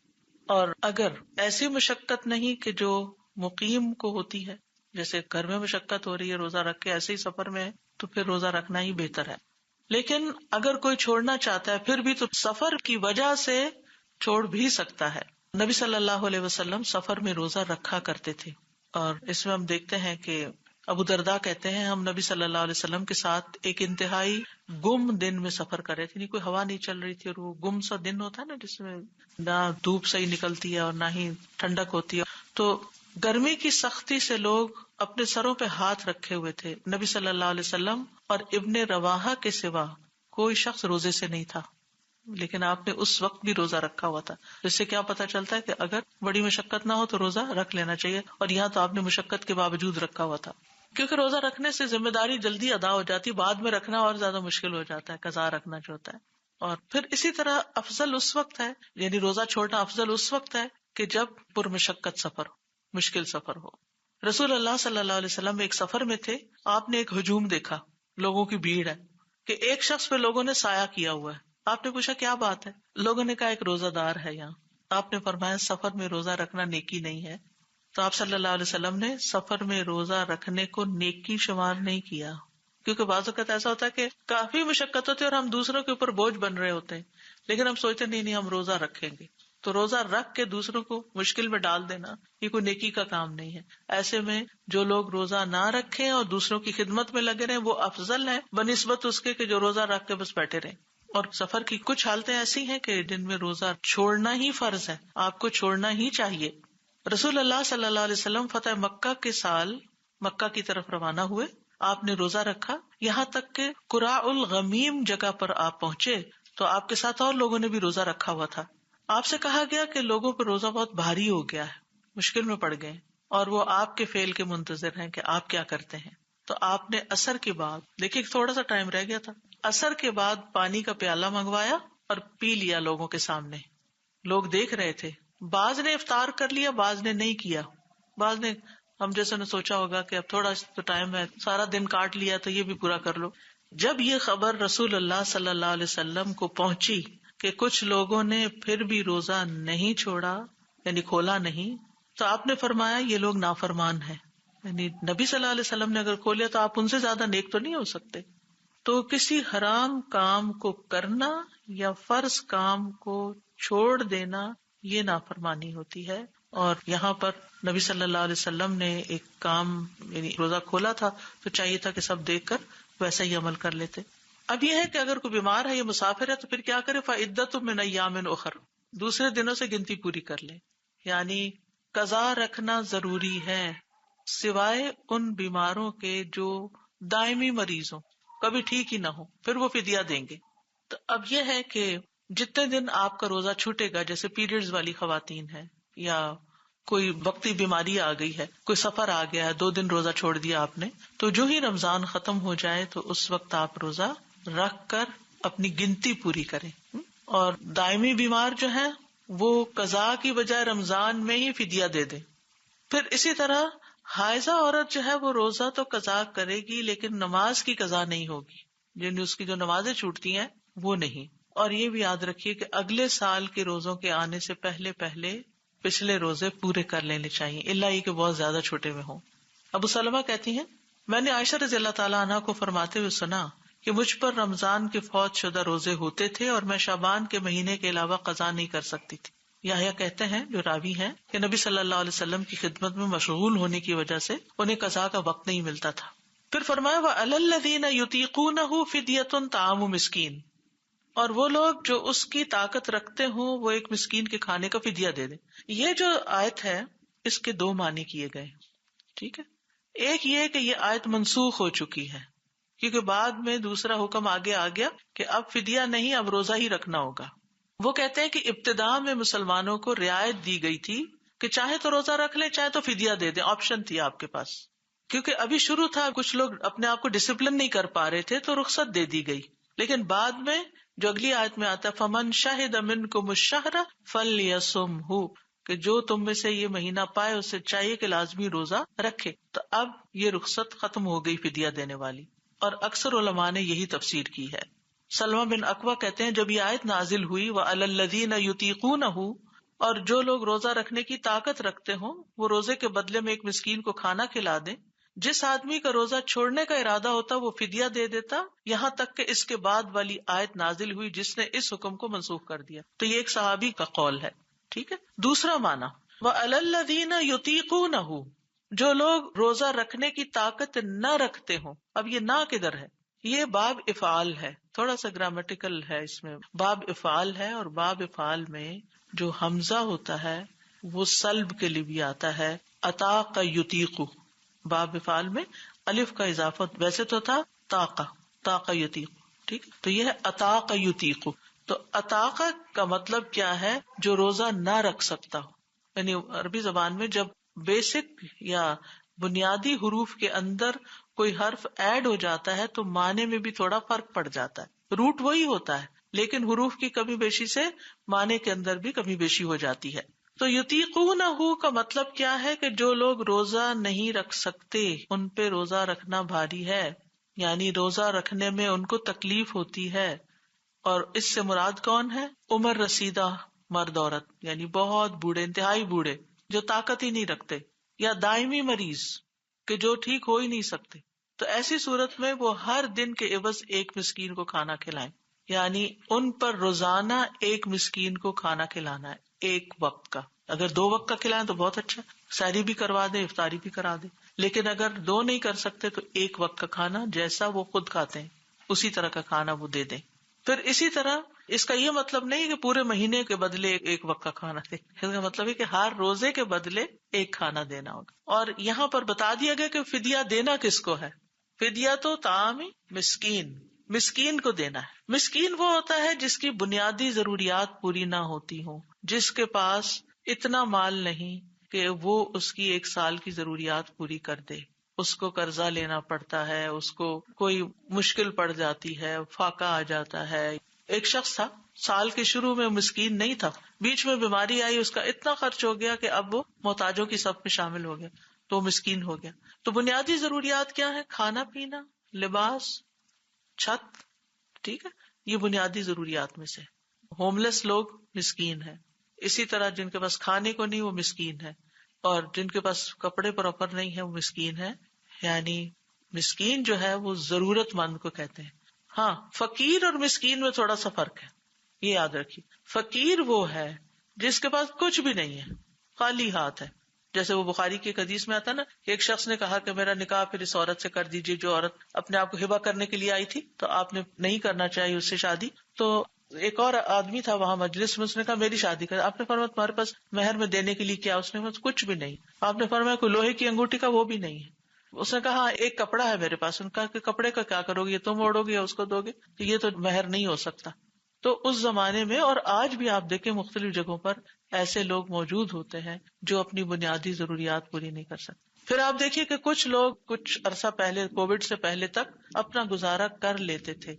اور اگر ایسی مشقت نہیں کہ جو مقیم کو ہوتی ہے، جیسے گھر میں مشقت ہو رہی ہے روزہ رکھ کے، ایسے ہی سفر میں ہے، تو پھر روزہ رکھنا ہی بہتر ہے. لیکن اگر کوئی چھوڑنا چاہتا ہے پھر بھی تو سفر کی وجہ سے چھوڑ بھی سکتا ہے. نبی صلی اللہ علیہ وسلم سفر میں روزہ رکھا کرتے تھے، اور اس میں ہم دیکھتے ہیں کہ ابو درداء کہتے ہیں ہم نبی صلی اللہ علیہ وسلم کے ساتھ ایک انتہائی گم دن میں سفر کر رہے تھے. نہیں کوئی ہوا نہیں چل رہی تھی، اور وہ گم سا دن ہوتا ہے نا جس میں نہ دھوپ صحیح نکلتی ہے اور نہ ہی ٹھنڈک ہوتی ہے. تو گرمی کی سختی سے لوگ اپنے سروں پہ ہاتھ رکھے ہوئے تھے. نبی صلی اللہ علیہ وسلم اور ابن رواحہ کے سوا کوئی شخص روزے سے نہیں تھا، لیکن آپ نے اس وقت بھی روزہ رکھا ہوا تھا. جس سے کیا پتا چلتا ہے کہ اگر بڑی مشقت نہ ہو تو روزہ رکھ لینا چاہیے، اور یہاں تو آپ نے مشقت کے باوجود رکھا ہوا تھا. کیونکہ روزہ رکھنے سے ذمہ داری جلدی ادا ہو جاتی، بعد میں رکھنا اور زیادہ مشکل ہو جاتا ہے، قضا رکھنا جو ہوتا ہے. اور پھر اسی طرح افضل اس وقت ہے، یعنی روزہ چھوڑنا افضل اس وقت ہے کہ جب پر مشقت سفر ہو، مشکل سفر ہو. رسول اللہ صلی اللہ علیہ وسلم ایک سفر میں تھے، آپ نے ایک ہجوم دیکھا، لوگوں کی بھیڑ ہے کہ ایک شخص پہ لوگوں نے سایہ کیا ہوا ہے. آپ نے پوچھا کیا بات ہے؟ لوگوں نے کہا ایک روزہ دار ہے یہاں. آپ نے فرمایا سفر میں روزہ رکھنا نیکی نہیں ہے. تو آپ صلی اللہ علیہ وسلم نے سفر میں روزہ رکھنے کو نیکی شمار نہیں کیا، کیونکہ بعض اوقات ایسا ہوتا ہے کہ کافی مشقت ہوتی ہے اور ہم دوسروں کے اوپر بوجھ بن رہے ہوتے ہیں، لیکن ہم سوچتے نہیں ہم روزہ رکھیں گے. تو روزہ رکھ کے دوسروں کو مشکل میں ڈال دینا یہ کوئی نیکی کا کام نہیں ہے. ایسے میں جو لوگ روزہ نہ رکھیں اور دوسروں کی خدمت میں لگے رہیں وہ افضل ہے بنسبت اس کے کہ جو روزہ رکھ کے بس بیٹھے رہیں. اور سفر کی کچھ حالتیں ایسی ہیں کہ جن میں روزہ چھوڑنا ہی فرض ہے، آپ کو چھوڑنا ہی چاہیے. رسول اللہ صلی اللہ علیہ وسلم فتح مکہ کے سال مکہ کی طرف روانہ ہوئے. آپ نے روزہ رکھا یہاں تک کہ قراء الغمیم جگہ پر آپ پہنچے تو آپ کے ساتھ اور لوگوں نے بھی روزہ رکھا ہوا تھا. آپ سے کہا گیا کہ لوگوں پر روزہ بہت بھاری ہو گیا ہے، مشکل میں پڑ گئے اور وہ آپ کے فعل کے منتظر ہیں کہ آپ کیا کرتے ہیں. تو آپ نے عصر کے بعد، دیکھیے تھوڑا سا ٹائم رہ گیا تھا، عصر کے بعد پانی کا پیالہ منگوایا اور پی لیا لوگوں کے سامنے. لوگ دیکھ رہے تھے، بعض نے افطار کر لیا، بعض نے نہیں کیا. بعض نے ہم جیسے نے سوچا ہوگا کہ اب تھوڑا تو ٹائم ہے، سارا دن کاٹ لیا تو یہ بھی پورا کر لو. جب یہ خبر رسول اللہ صلی اللہ علیہ وسلم کو پہنچی کہ کچھ لوگوں نے پھر بھی روزہ نہیں چھوڑا، یعنی کھولا نہیں، تو آپ نے فرمایا یہ لوگ نافرمان ہیں. یعنی نبی صلی اللہ علیہ وسلم نے اگر کھولیا تو آپ ان سے زیادہ نیک تو نہیں ہو سکتے. تو کسی حرام کام کو کرنا یا فرض کام کو چھوڑ دینا یہ نافرمانی ہوتی ہے. اور یہاں پر نبی صلی اللہ علیہ وسلم نے ایک کام یعنی روزہ کھولا تھا تو چاہیے تھا کہ سب دیکھ کر ویسا ہی عمل کر لیتے. اب یہ ہے کہ اگر کوئی بیمار ہے یا مسافر ہے تو پھر کیا کرے؟ فعدۃ من ایام اخر، دوسرے دنوں سے گنتی پوری کر لے. یعنی قضا رکھنا ضروری ہے سوائے ان بیماروں کے جو دائمی مریض ہوں، کبھی ٹھیک ہی نہ ہو، پھر وہ فدیہ دیں گے. تو اب یہ ہے کہ جتنے دن آپ کا روزہ چھوٹے گا، جیسے پیریڈز والی خواتین ہیں یا کوئی وقتی بیماری آ گئی ہے، کوئی سفر آ گیا ہے، 2 دن روزہ چھوڑ دیا آپ نے، تو جو ہی رمضان ختم ہو جائے تو اس وقت آپ روزہ رکھ کر اپنی گنتی پوری کریں. اور دائمی بیمار جو ہیں وہ قضا کی بجائے رمضان میں ہی فدیہ دے دیں. پھر اسی طرح حائضہ عورت جو ہے وہ روزہ تو قضا کرے گی لیکن نماز کی قضا نہیں ہوگی، یعنی اس کی جو نمازیں چھوٹتی ہیں وہ نہیں. اور یہ بھی یاد رکھیے کہ اگلے سال کے روزوں کے آنے سے پہلے پچھلے روزے پورے کر لینے چاہیے، الا یہ کہ بہت زیادہ چھوٹے میں ہوں. ابو سلمہ کہتی ہیں میں نے عائشہ رضی اللہ تعالیٰ عنہ کو فرماتے ہوئے سنا کہ مجھ پر رمضان کے فوت شدہ روزے ہوتے تھے اور میں شعبان کے مہینے کے علاوہ قضا نہیں کر سکتی تھی. یحییٰ کہتے ہیں جو راوی ہیں کہ نبی صلی اللہ علیہ وسلم کی خدمت میں مشغول ہونے کی وجہ سے انہیں قضا کا وقت نہیں ملتا تھا. پھر فرمایا وَعَلَى الَّذِينَ يُطِيقُونَهُ فِدْيَةٌ طَعَامُ مِسْكِينٍ، اور وہ لوگ جو اس کی طاقت رکھتے ہوں وہ ایک مسکین کے کھانے کا فدیہ دے دیں. یہ جو آیت ہے اس کے 2 معنی کیے گئے. ٹھیک ہے، ایک یہ کہ یہ آیت منسوخ ہو چکی ہے کیونکہ بعد میں دوسرا حکم آگے آ گیا کہ اب فدیہ نہیں، اب روزہ ہی رکھنا ہوگا. وہ کہتے ہیں کہ ابتدا میں مسلمانوں کو رعایت دی گئی تھی کہ چاہے تو روزہ رکھ لیں چاہے تو فدیہ دے دیں، آپشن تھی آپ کے پاس، کیونکہ ابھی شروع تھا، کچھ لوگ اپنے آپ کو ڈسپلن نہیں کر پا رہے تھے تو رخصت دے دی گئی. لیکن بعد میں جو اگلی آیت میں آتا ہے فمن شہد منکم الشہر فلیصمہ، کہ جو تم میں سے یہ مہینہ پائے اسے چاہیے کہ لازمی روزہ رکھے. تو اب یہ رخصت ختم ہو گئی فدیہ دینے والی، اور اکثر علماء نے یہی تفسیر کی ہے. سلمہ بن اکوع کہتے ہیں جب یہ آیت نازل ہوئی وَعَلَى الَّذِينَ يُطِيقُونَهُ، اور جو لوگ روزہ رکھنے کی طاقت رکھتے ہوں وہ روزے کے بدلے میں ایک مسکین کو کھانا کھلا دیں. جس آدمی کا روزہ چھوڑنے کا ارادہ ہوتا وہ فدیہ دے دیتا، یہاں تک کہ اس کے بعد والی آیت نازل ہوئی جس نے اس حکم کو منسوخ کر دیا. تو یہ ایک صحابی کا قول ہے. ٹھیک ہے. دوسرا معنی وَعَلَى الَّذِينَ يُطِيقُونَهُ، جو لوگ روزہ رکھنے کی طاقت نہ رکھتے ہوں. اب یہ نہ کدھر ہے؟ یہ باب افعال ہے، تھوڑا سا گرامٹیکل ہے، اس میں باب افعال ہے، اور باب افعال میں جو حمزہ ہوتا ہے وہ سلب کے لیے بھی آتا ہے. اطاق یطیق، باب افعال میں الف کا اضافہ ویسے تو تھا طاق یطیق. ٹھیک، تو یہ ہے اطاق یطیق. تو اطاق کا مطلب کیا ہے؟ جو روزہ نہ رکھ سکتا ہو. یعنی عربی زبان میں جب بیسک یا بنیادی حروف کے اندر کوئی حرف ایڈ ہو جاتا ہے تو معنی میں بھی تھوڑا فرق پڑ جاتا ہے. روٹ وہی ہوتا ہے لیکن حروف کی کمی بیشی سے معنی کے اندر بھی کمی بیشی ہو جاتی ہے. تو یطیقونہ کا مطلب کیا ہے کہ جو لوگ روزہ نہیں رکھ سکتے ان پہ روزہ رکھنا بھاری ہے، یعنی روزہ رکھنے میں ان کو تکلیف ہوتی ہے. اور اس سے مراد کون ہے؟ عمر رسیدہ مرد عورت، یعنی بہت بوڑھے، انتہائی بوڑھے جو طاقت ہی نہیں رکھتے، یا دائمی مریض کہ جو ٹھیک ہو ہی نہیں سکتے. تو ایسی صورت میں وہ ہر دن کے عوض ایک مسکین کو کھانا کھلائیں، یعنی ان پر روزانہ ایک مسکین کو کھانا کھلانا ہے ایک وقت کا. اگر 2 وقت کا کھلائیں تو بہت اچھا، سحری بھی کروا دیں، افطاری بھی کرا دیں. لیکن اگر 2 نہیں کر سکتے تو ایک وقت کا کھانا جیسا وہ خود کھاتے ہیں اسی طرح کا کھانا وہ دے دیں. پھر اسی طرح اس کا یہ مطلب نہیں کہ پورے مہینے کے بدلے ایک وقت کا کھانا دے، اس کا مطلب ہے کہ ہر روزے کے بدلے ایک کھانا دینا ہوگا. اور یہاں پر بتا دیا گیا کہ فدیہ دینا کس کو ہے. فدیہ تو طعام مسکین، مسکین کو دینا ہے. مسکین وہ ہوتا ہے جس کی بنیادی ضروریات پوری نہ ہوتی ہوں، جس کے پاس اتنا مال نہیں کہ وہ اس کی 1 سال کی ضروریات پوری کر دے. اس کو قرضہ لینا پڑتا ہے، اس کو کوئی مشکل پڑ جاتی ہے، فاقہ آ جاتا ہے. ایک شخص تھا، سال کے شروع میں مسکین نہیں تھا، بیچ میں بیماری آئی، اس کا اتنا خرچ ہو گیا کہ اب وہ محتاجوں کی صف میں شامل ہو گیا، تو وہ مسکین ہو گیا. تو بنیادی ضروریات کیا ہے؟ کھانا پینا، لباس، چھت، ٹھیک ہے، یہ بنیادی ضروریات میں سے. ہوم لیس لوگ مسکین ہیں. اسی طرح جن کے پاس کھانے کو نہیں وہ مسکین ہے، اور جن کے پاس کپڑے پراپر نہیں ہے وہ مسکین ہے. یعنی مسکین جو ہے وہ ضرورت مند کو کہتے ہیں. ہاں، فقیر اور مسکین میں تھوڑا سا فرق ہے، یہ یاد رکھیے. فقیر وہ ہے جس کے پاس کچھ بھی نہیں ہے، خالی ہاتھ ہے. جیسے وہ بخاری کی ایک حدیث میں آتا نا، ایک شخص نے کہا کہ میرا نکاح پھر اس عورت سے کر دیجیے جو عورت اپنے آپ کو ہبہ کرنے کے لیے آئی تھی، تو آپ نے نہیں کرنا چاہیے اس سے شادی. تو ایک اور آدمی تھا وہاں مجلس میں، اس نے کہا میری شادی کر. آپ نے فرمایا تمہارے پاس مہر میں دینے کے لیے کیا؟ اس نے کہا کچھ بھی نہیں. آپ نے فرمایا کوئی لوہے کی انگوٹھی کا؟ وہ بھی نہیں ہے. اس نے کہا ہاں ایک کپڑا ہے میرے پاس. ان کا کہ کپڑے کا کیا کرو گے؟ یہ تم اوڑو گے یا اس کو دو گے؟ یہ تو مہر نہیں ہو سکتا. تو اس زمانے میں اور آج بھی آپ دیکھیں مختلف جگہوں پر ایسے لوگ موجود ہوتے ہیں جو اپنی بنیادی ضروریات پوری نہیں کر سکتے. پھر آپ دیکھیے کہ کچھ لوگ کچھ عرصہ پہلے، کووڈ سے پہلے تک اپنا گزارا کر لیتے تھے،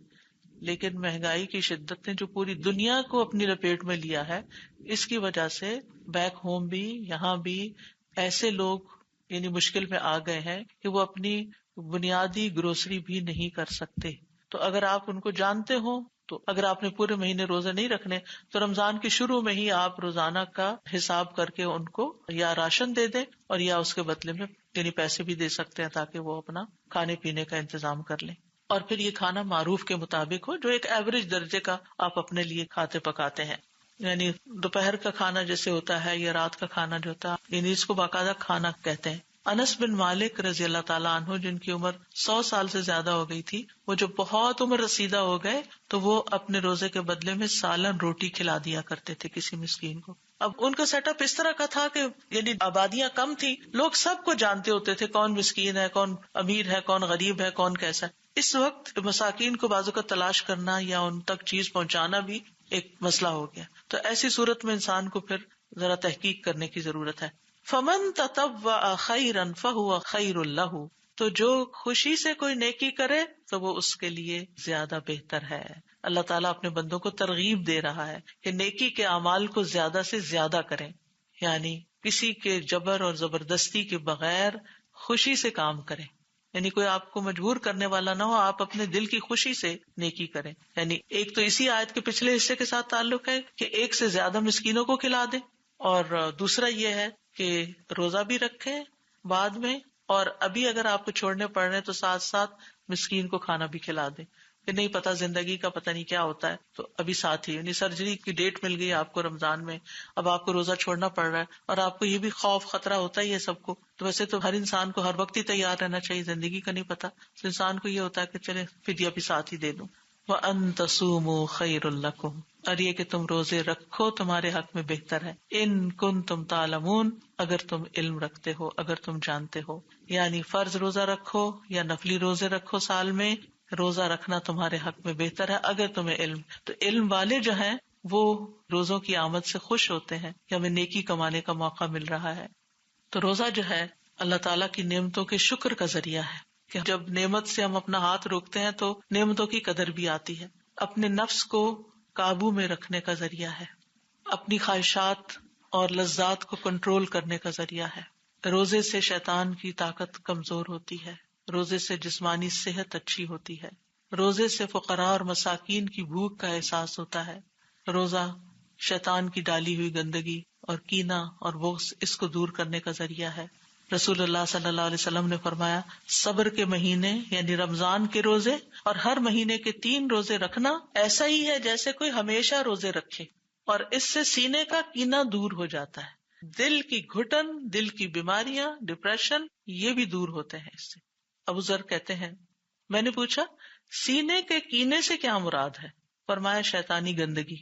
لیکن مہنگائی کی شدت نے جو پوری دنیا کو اپنی لپیٹ میں لیا ہے، اس کی وجہ سے بیک ہوم بھی، یہاں بھی ایسے لوگ یعنی مشکل میں آ گئے ہیں کہ وہ اپنی بنیادی گروسری بھی نہیں کر سکتے. تو اگر آپ ان کو جانتے ہو تو اگر آپ نے پورے مہینے روزے نہیں رکھنے تو رمضان کے شروع میں ہی آپ روزانہ کا حساب کر کے ان کو یا راشن دے دیں اور یا اس کے بدلے میں یعنی پیسے بھی دے سکتے ہیں تاکہ وہ اپنا کھانے پینے کا انتظام کر لیں. اور پھر یہ کھانا معروف کے مطابق ہو، جو ایک ایوریج درجے کا آپ اپنے لیے کھاتے پکاتے ہیں. یعنی دوپہر کا کھانا جیسے ہوتا ہے یا رات کا کھانا جو ہوتا ہے، یعنی اس کو باقاعدہ کھانا کہتے ہیں. انس بن مالک رضی اللہ تعالیٰ عنہ جن کی عمر 100 سال سے زیادہ ہو گئی تھی، وہ جو بہت عمر رسیدہ ہو گئے تو وہ اپنے روزے کے بدلے میں سالن روٹی کھلا دیا کرتے تھے کسی مسکین کو. اب ان کا سیٹ اپ اس طرح کا تھا کہ یعنی آبادیاں کم تھی، لوگ سب کو جانتے ہوتے تھے کون مسکین ہے، کون امیر ہے، کون غریب ہے، کون کیسا ہے. اس وقت مساکین کو بازو کا تلاش کرنا یا ان تک چیز پہنچانا بھی ایک مسئلہ ہو گیا. تو ایسی صورت میں انسان کو پھر ذرا تحقیق کرنے کی ضرورت ہے. فمن تطوع خیرا فہو خیر لہ، تو جو خوشی سے کوئی نیکی کرے تو وہ اس کے لیے زیادہ بہتر ہے. اللہ تعالیٰ اپنے بندوں کو ترغیب دے رہا ہے کہ نیکی کے اعمال کو زیادہ سے زیادہ کریں، یعنی کسی کے جبر اور زبردستی کے بغیر خوشی سے کام کریں. یعنی کوئی آپ کو مجبور کرنے والا نہ ہو، آپ اپنے دل کی خوشی سے نیکی کریں. یعنی ایک تو اسی آیت کے پچھلے حصے کے ساتھ تعلق ہے کہ ایک سے زیادہ مسکینوں کو کھلا دیں، اور دوسرا یہ ہے کہ روزہ بھی رکھیں بعد میں، اور ابھی اگر آپ کو چھوڑنے پڑ رہے ہیں تو ساتھ ساتھ مسکین کو کھانا بھی کھلا دیں. کہ نہیں پتا زندگی کا پتہ نہیں کیا ہوتا ہے، تو ابھی ساتھ ہی یعنی سرجری کی ڈیٹ مل گئی آپ کو رمضان میں، اب آپ کو روزہ چھوڑنا پڑ رہا ہے، اور آپ کو یہ بھی خوف خطرہ ہوتا ہی ہے سب کو. تو ویسے تو ہر انسان کو ہر وقت ہی تیار رہنا چاہیے، زندگی کا نہیں پتا، تو انسان کو یہ ہوتا ہے کہ چلے فدیہ بھی ساتھ ہی دے دوں. وَأَن تَصُومُوا خَيْرٌ لَكُمْ، اور یہ کہ تم روزے رکھو تمہارے حق میں بہتر ہے. ان کنتم تعلمون، اگر تم علم رکھتے ہو، اگر تم جانتے ہو. یعنی فرض روزہ رکھو یا نفلی روزے رکھو، سال میں روزہ رکھنا تمہارے حق میں بہتر ہے اگر تمہیں علم. تو علم والے جو ہیں وہ روزوں کی آمد سے خوش ہوتے ہیں کہ ہمیں نیکی کمانے کا موقع مل رہا ہے. تو روزہ جو ہے اللہ تعالیٰ کی نعمتوں کے شکر کا ذریعہ ہے کہ جب نعمت سے ہم اپنا ہاتھ روکتے ہیں تو نعمتوں کی قدر بھی آتی ہے. اپنے نفس کو قابو میں رکھنے کا ذریعہ ہے، اپنی خواہشات اور لذات کو کنٹرول کرنے کا ذریعہ ہے. روزے سے شیطان کی طاقت کمزور ہوتی ہے. روزے سے جسمانی صحت اچھی ہوتی ہے. روزے سے فقراء اور مساکین کی بھوک کا احساس ہوتا ہے. روزہ شیطان کی ڈالی ہوئی گندگی اور کینہ اور بغض اس کو دور کرنے کا ذریعہ ہے. رسول اللہ صلی اللہ علیہ وسلم نے فرمایا صبر کے مہینے یعنی رمضان کے روزے اور ہر مہینے کے 3 روزے رکھنا ایسا ہی ہے جیسے کوئی ہمیشہ روزے رکھے، اور اس سے سینے کا کینہ دور ہو جاتا ہے. دل کی گھٹن، دل کی بیماریاں، ڈپریشن، یہ بھی دور ہوتے ہیں اس سے. ابو ذر کہتے ہیں میں نے پوچھا سینے کے کینے سے کیا مراد ہے؟ فرمایا شیطانی گندگی.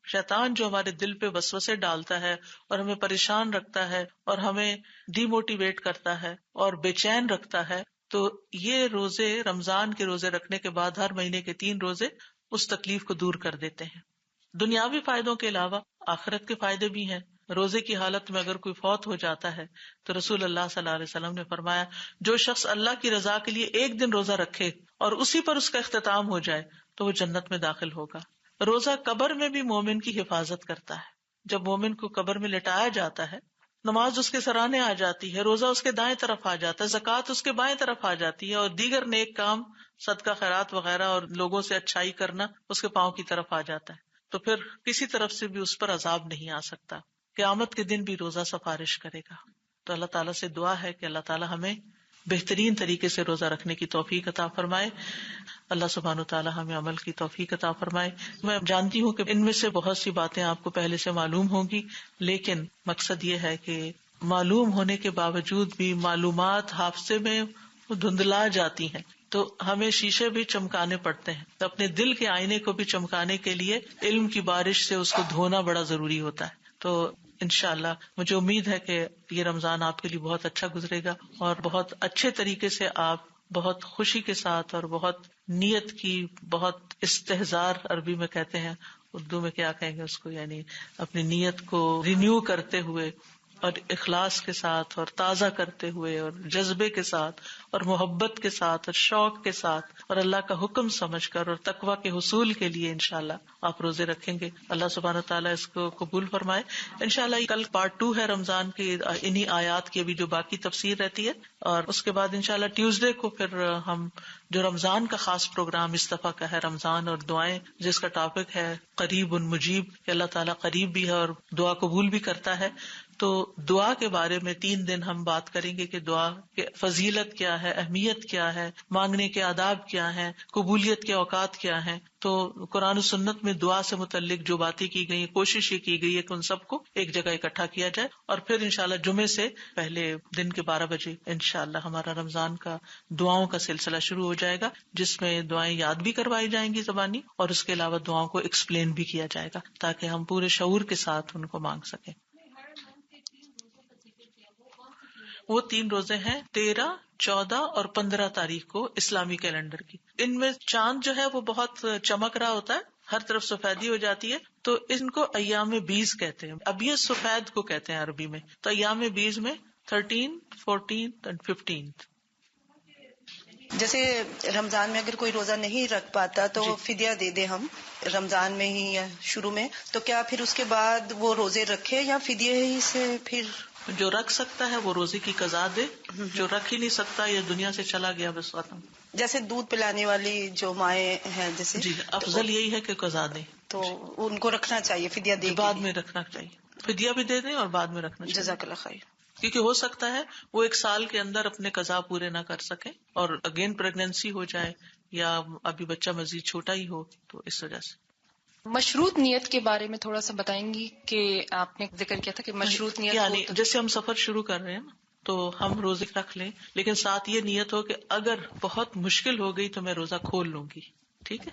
شیطان جو ہمارے دل پہ وسوسے ڈالتا ہے اور ہمیں پریشان رکھتا ہے اور ہمیں ڈی موٹیویٹ کرتا ہے اور بے چین رکھتا ہے، تو یہ روزے رمضان کے روزے رکھنے کے بعد ہر مہینے کے 3 روزے اس تکلیف کو دور کر دیتے ہیں. دنیاوی فائدوں کے علاوہ آخرت کے فائدے بھی ہیں. روزے کی حالت میں اگر کوئی فوت ہو جاتا ہے تو رسول اللہ صلی اللہ علیہ وسلم نے فرمایا جو شخص اللہ کی رضا کے لیے 1 دن روزہ رکھے اور اسی پر اس کا اختتام ہو جائے تو وہ جنت میں داخل ہوگا. روزہ قبر میں بھی مومن کی حفاظت کرتا ہے. جب مومن کو قبر میں لٹایا جاتا ہے، نماز اس کے سرانے آ جاتی ہے، روزہ اس کے دائیں طرف آ جاتا ہے، زکوٰۃ اس کے بائیں طرف آ جاتی ہے، اور دیگر نیک کام صدقہ خیرات وغیرہ اور لوگوں سے اچھائی کرنا اس کے پاؤں کی طرف آ جاتا ہے، تو پھر کسی طرف سے بھی اس پر عذاب نہیں آ سکتا. قیامت کے دن بھی روزہ سفارش کرے گا. تو اللہ تعالیٰ سے دعا ہے کہ اللہ تعالیٰ ہمیں بہترین طریقے سے روزہ رکھنے کی توفیق عطا فرمائے. اللہ سبحانہ وتعالیٰ ہمیں عمل کی توفیق عطا فرمائے. میں جانتی ہوں کہ ان میں سے بہت سی باتیں آپ کو پہلے سے معلوم ہوں گی، لیکن مقصد یہ ہے کہ معلوم ہونے کے باوجود بھی معلومات حافظے میں دھندلا جاتی ہیں، تو ہمیں شیشے بھی چمکانے پڑتے ہیں. تو اپنے دل کے آئینے کو بھی چمکانے کے لیے علم کی بارش سے اس کو دھونا بڑا ضروری ہوتا ہے. تو انشاءاللہ مجھے امید ہے کہ یہ رمضان آپ کے لیے بہت اچھا گزرے گا اور بہت اچھے طریقے سے آپ بہت خوشی کے ساتھ اور بہت نیت کی، بہت استحضار عربی میں کہتے ہیں، اردو میں کیا کہیں گے اس کو، یعنی اپنی نیت کو رینیو کرتے ہوئے اور اخلاص کے ساتھ اور تازہ کرتے ہوئے اور جذبے کے ساتھ اور محبت کے ساتھ اور شوق کے ساتھ اور اللہ کا حکم سمجھ کر اور تقویٰ کے حصول کے لیے انشاءاللہ آپ روزے رکھیں گے. اللہ سبحانہ تعالیٰ اس کو قبول فرمائے. انشاءاللہ کل پارٹ 2 ہے رمضان کی، انہی آیات کی ابھی جو باقی تفسیر رہتی ہے، اور اس کے بعد انشاءاللہ ٹیوزڈے کو پھر ہم جو رمضان کا خاص پروگرام اس دفعہ کا ہے رمضان اور دعائیں، جس کا ٹاپک ہے قریب مجیب، کہ اللہ تعالیٰ قریب بھی ہے اور دعا قبول بھی کرتا ہے. تو دعا کے بارے میں 3 دن ہم بات کریں گے کہ دعا کی فضیلت کیا ہے، اہمیت کیا ہے، مانگنے کے آداب کیا ہیں، قبولیت کے اوقات کیا ہیں. تو قرآن و سنت میں دعا سے متعلق جو باتیں کی گئی ہیں، کوشش یہ کی گئی ہے کہ ان سب کو ایک جگہ اکٹھا کیا جائے، اور پھر انشاءاللہ جمعے سے پہلے دن کے 12 بجے انشاءاللہ ہمارا رمضان کا دعاؤں کا سلسلہ شروع ہو جائے گا، جس میں دعائیں یاد بھی کروائی جائیں گی زبانی، اور اس کے علاوہ دعاؤں کو ایکسپلین بھی کیا جائے گا تاکہ ہم پورے شعور کے ساتھ ان کو مانگ سکیں. وہ 3 روزے ہیں 13، 14 اور 15 تاریخ کو اسلامی کیلنڈر کی. ان میں چاند جو ہے وہ بہت چمک رہا ہوتا ہے، ہر طرف سفیدی ہو جاتی ہے، تو ان کو ایام بیز کہتے ہیں. اب یہ سفید کو کہتے ہیں عربی میں. تو ایام بیز میں 13، 14 اور 15. جیسے رمضان میں اگر کوئی روزہ نہیں رکھ پاتا تو جی. فدیہ دے دے ہم رمضان میں ہی یا شروع میں، تو کیا پھر اس کے بعد وہ روزے رکھے یا فدیہ ہی سے پھر؟ جو رکھ سکتا ہے وہ روزے کی قضا دے، جو رکھ ہی نہیں سکتا یا دنیا سے چلا گیا بس ختم. جیسے دودھ پلانے والی جو مائیں ہیں جیسے، جی افضل یہی ہے کہ قضا دیں، تو ان کو رکھنا چاہیے فدیہ دے کے بعد میں رکھنا چاہیے، فدیہ بھی دے دیں اور بعد میں رکھنا چاہیے. جزاک اللہ خیر. کیونکہ ہو سکتا ہے وہ 1 سال کے اندر اپنے قضا پورے نہ کر سکیں اور اگین پریگنینسی ہو جائے یا ابھی بچہ مزید چھوٹا ہی ہو، تو اس وجہ سے. مشروط نیت کے بارے میں تھوڑا سا بتائیں گی کہ آپ نے ذکر کیا تھا کہ مشروط نیت یعنی جیسے ہم سفر شروع کر رہے ہیں نا، تو ہم روزے رکھ لیں، لیکن ساتھ یہ نیت ہو کہ اگر بہت مشکل ہو گئی تو میں روزہ کھول لوں گی. ٹھیک ہے.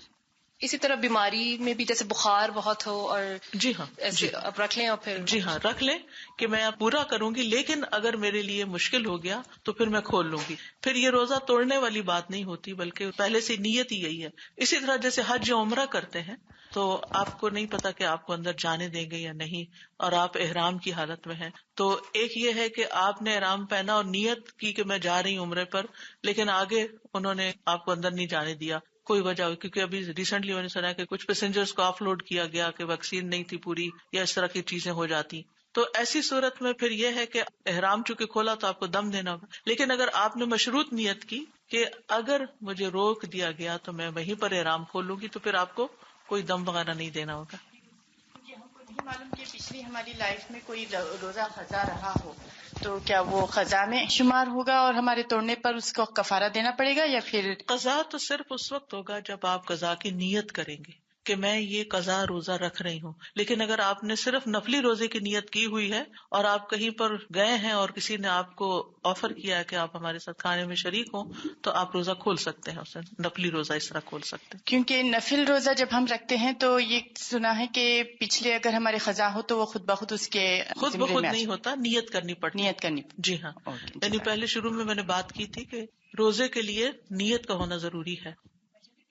اسی طرح بیماری میں بھی جیسے بخار بہت ہو اور جی ہاں ایسے اب رکھ لیں، اور پھر جی ہاں رکھ لیں کہ میں پورا کروں گی، لیکن اگر میرے لیے مشکل ہو گیا تو پھر میں کھول لوں گی. پھر یہ روزہ توڑنے والی بات نہیں ہوتی، بلکہ پہلے سے نیت ہی یہی ہے. اسی طرح جیسے حج یا عمرہ کرتے ہیں تو آپ کو نہیں پتا کہ آپ کو اندر جانے دیں گے یا نہیں، اور آپ احرام کی حالت میں ہیں. تو ایک یہ ہے کہ آپ نے احرام پہنا اور نیت کی کہ میں جا رہی ہوں عمرے پر، لیکن آگے انہوں نے آپ کو اندر نہیں جانے دیا، کوئی وجہ ہوئی، کیونکہ ابھی ریسنٹلی میں نے سنا کہ کچھ پیسنجرز کو آف لوڈ کیا گیا کہ ویکسین نہیں تھی پوری، یا اس طرح کی چیزیں ہو جاتی. تو ایسی صورت میں پھر یہ ہے کہ احرام چونکہ کھولا تو آپ کو دم دینا ہوگا، لیکن اگر آپ نے مشروط نیت کی کہ اگر مجھے روک دیا گیا تو میں وہیں پر احرام کھولوں گی، تو پھر آپ کو کوئی دم وغیرہ نہیں دینا ہوگا. کیونکہ ہم کو نہیں معلوم کہ پچھلی ہماری لائف میں کوئی روزہ قضا رہا ہو تو کیا وہ قضا میں شمار ہوگا اور ہمارے توڑنے پر اس کو کفارہ دینا پڑے گا، یا پھر قضا تو صرف اس وقت ہوگا جب آپ قضا کی نیت کریں گے کہ میں یہ قضا روزہ رکھ رہی ہوں. لیکن اگر آپ نے صرف نفلی روزے کی نیت کی ہوئی ہے اور آپ کہیں پر گئے ہیں اور کسی نے آپ کو آفر کیا ہے کہ آپ ہمارے ساتھ کھانے میں شریک ہوں، تو آپ روزہ کھول سکتے ہیں، اسے نفلی روزہ اس طرح کھول سکتے ہیں. کیونکہ نفل روزہ جب ہم رکھتے ہیں تو یہ سنا ہے کہ پچھلے اگر ہمارے قضا ہو تو وہ خود بخود اس کے خود زمرے بخود میں نہیں ہوتا، نیت کرنی پڑتی. نیت کرنی. جی ہاں، اوکے، یعنی پہلے شروع میں نے بات کی تھی کہ روزے کے لیے نیت کا ہونا ضروری ہے.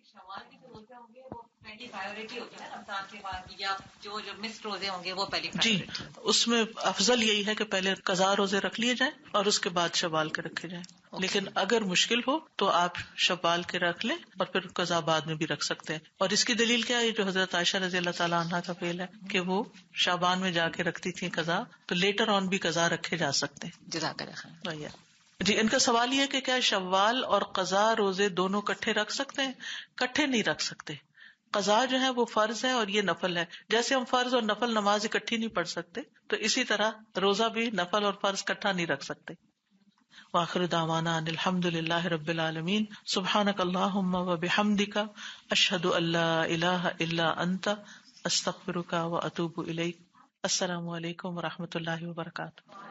شوال کے جو روزے ہوں گے وہ پہلی پرائیورٹی ہوتی ہے نا رمضان کے بعد، یا جو مس روزے ہوں گے وہ پہلی جی، پرائیورٹی. اس میں افضل یہی ہے کہ پہلے قضا روزے رکھ لیے جائیں اور اس کے بعد شوال کے رکھے جائیں. لیکن اگر مشکل ہو تو آپ شوال کے رکھ لیں اور پھر قضا بعد میں بھی رکھ سکتے ہیں. اور اس کی دلیل کیا ہے؟ جو حضرت عائشہ رضی اللہ تعالیٰ عنہا کا فعل ہے کہ وہ شعبان میں جا کے رکھتی تھیں قضا، تو لیٹر آن بھی قضا رکھے جا سکتے ہیں. جزاک اللہ خیر. جی، ان کا سوال یہ ہے کہ کیا شوال اور قضا روزے دونوں کٹھے رکھ سکتے ہیں؟ کٹھے نہیں رکھ سکتے. قضا جو ہے وہ فرض ہے اور یہ نفل ہے. جیسے ہم فرض اور نفل نماز اکٹھی نہیں پڑھ سکتے، تو اسی طرح روزہ بھی نفل اور فرض کٹھا نہیں رکھ سکتے. وآخر دعوانا ان الحمد للہ رب العالمین. سبحانک اللہم وبحمدک، اشہد ان لا الہ الا انت، استغفرک واتوب الیک. السلام علیکم ورحمۃ اللہ وبرکاتہ.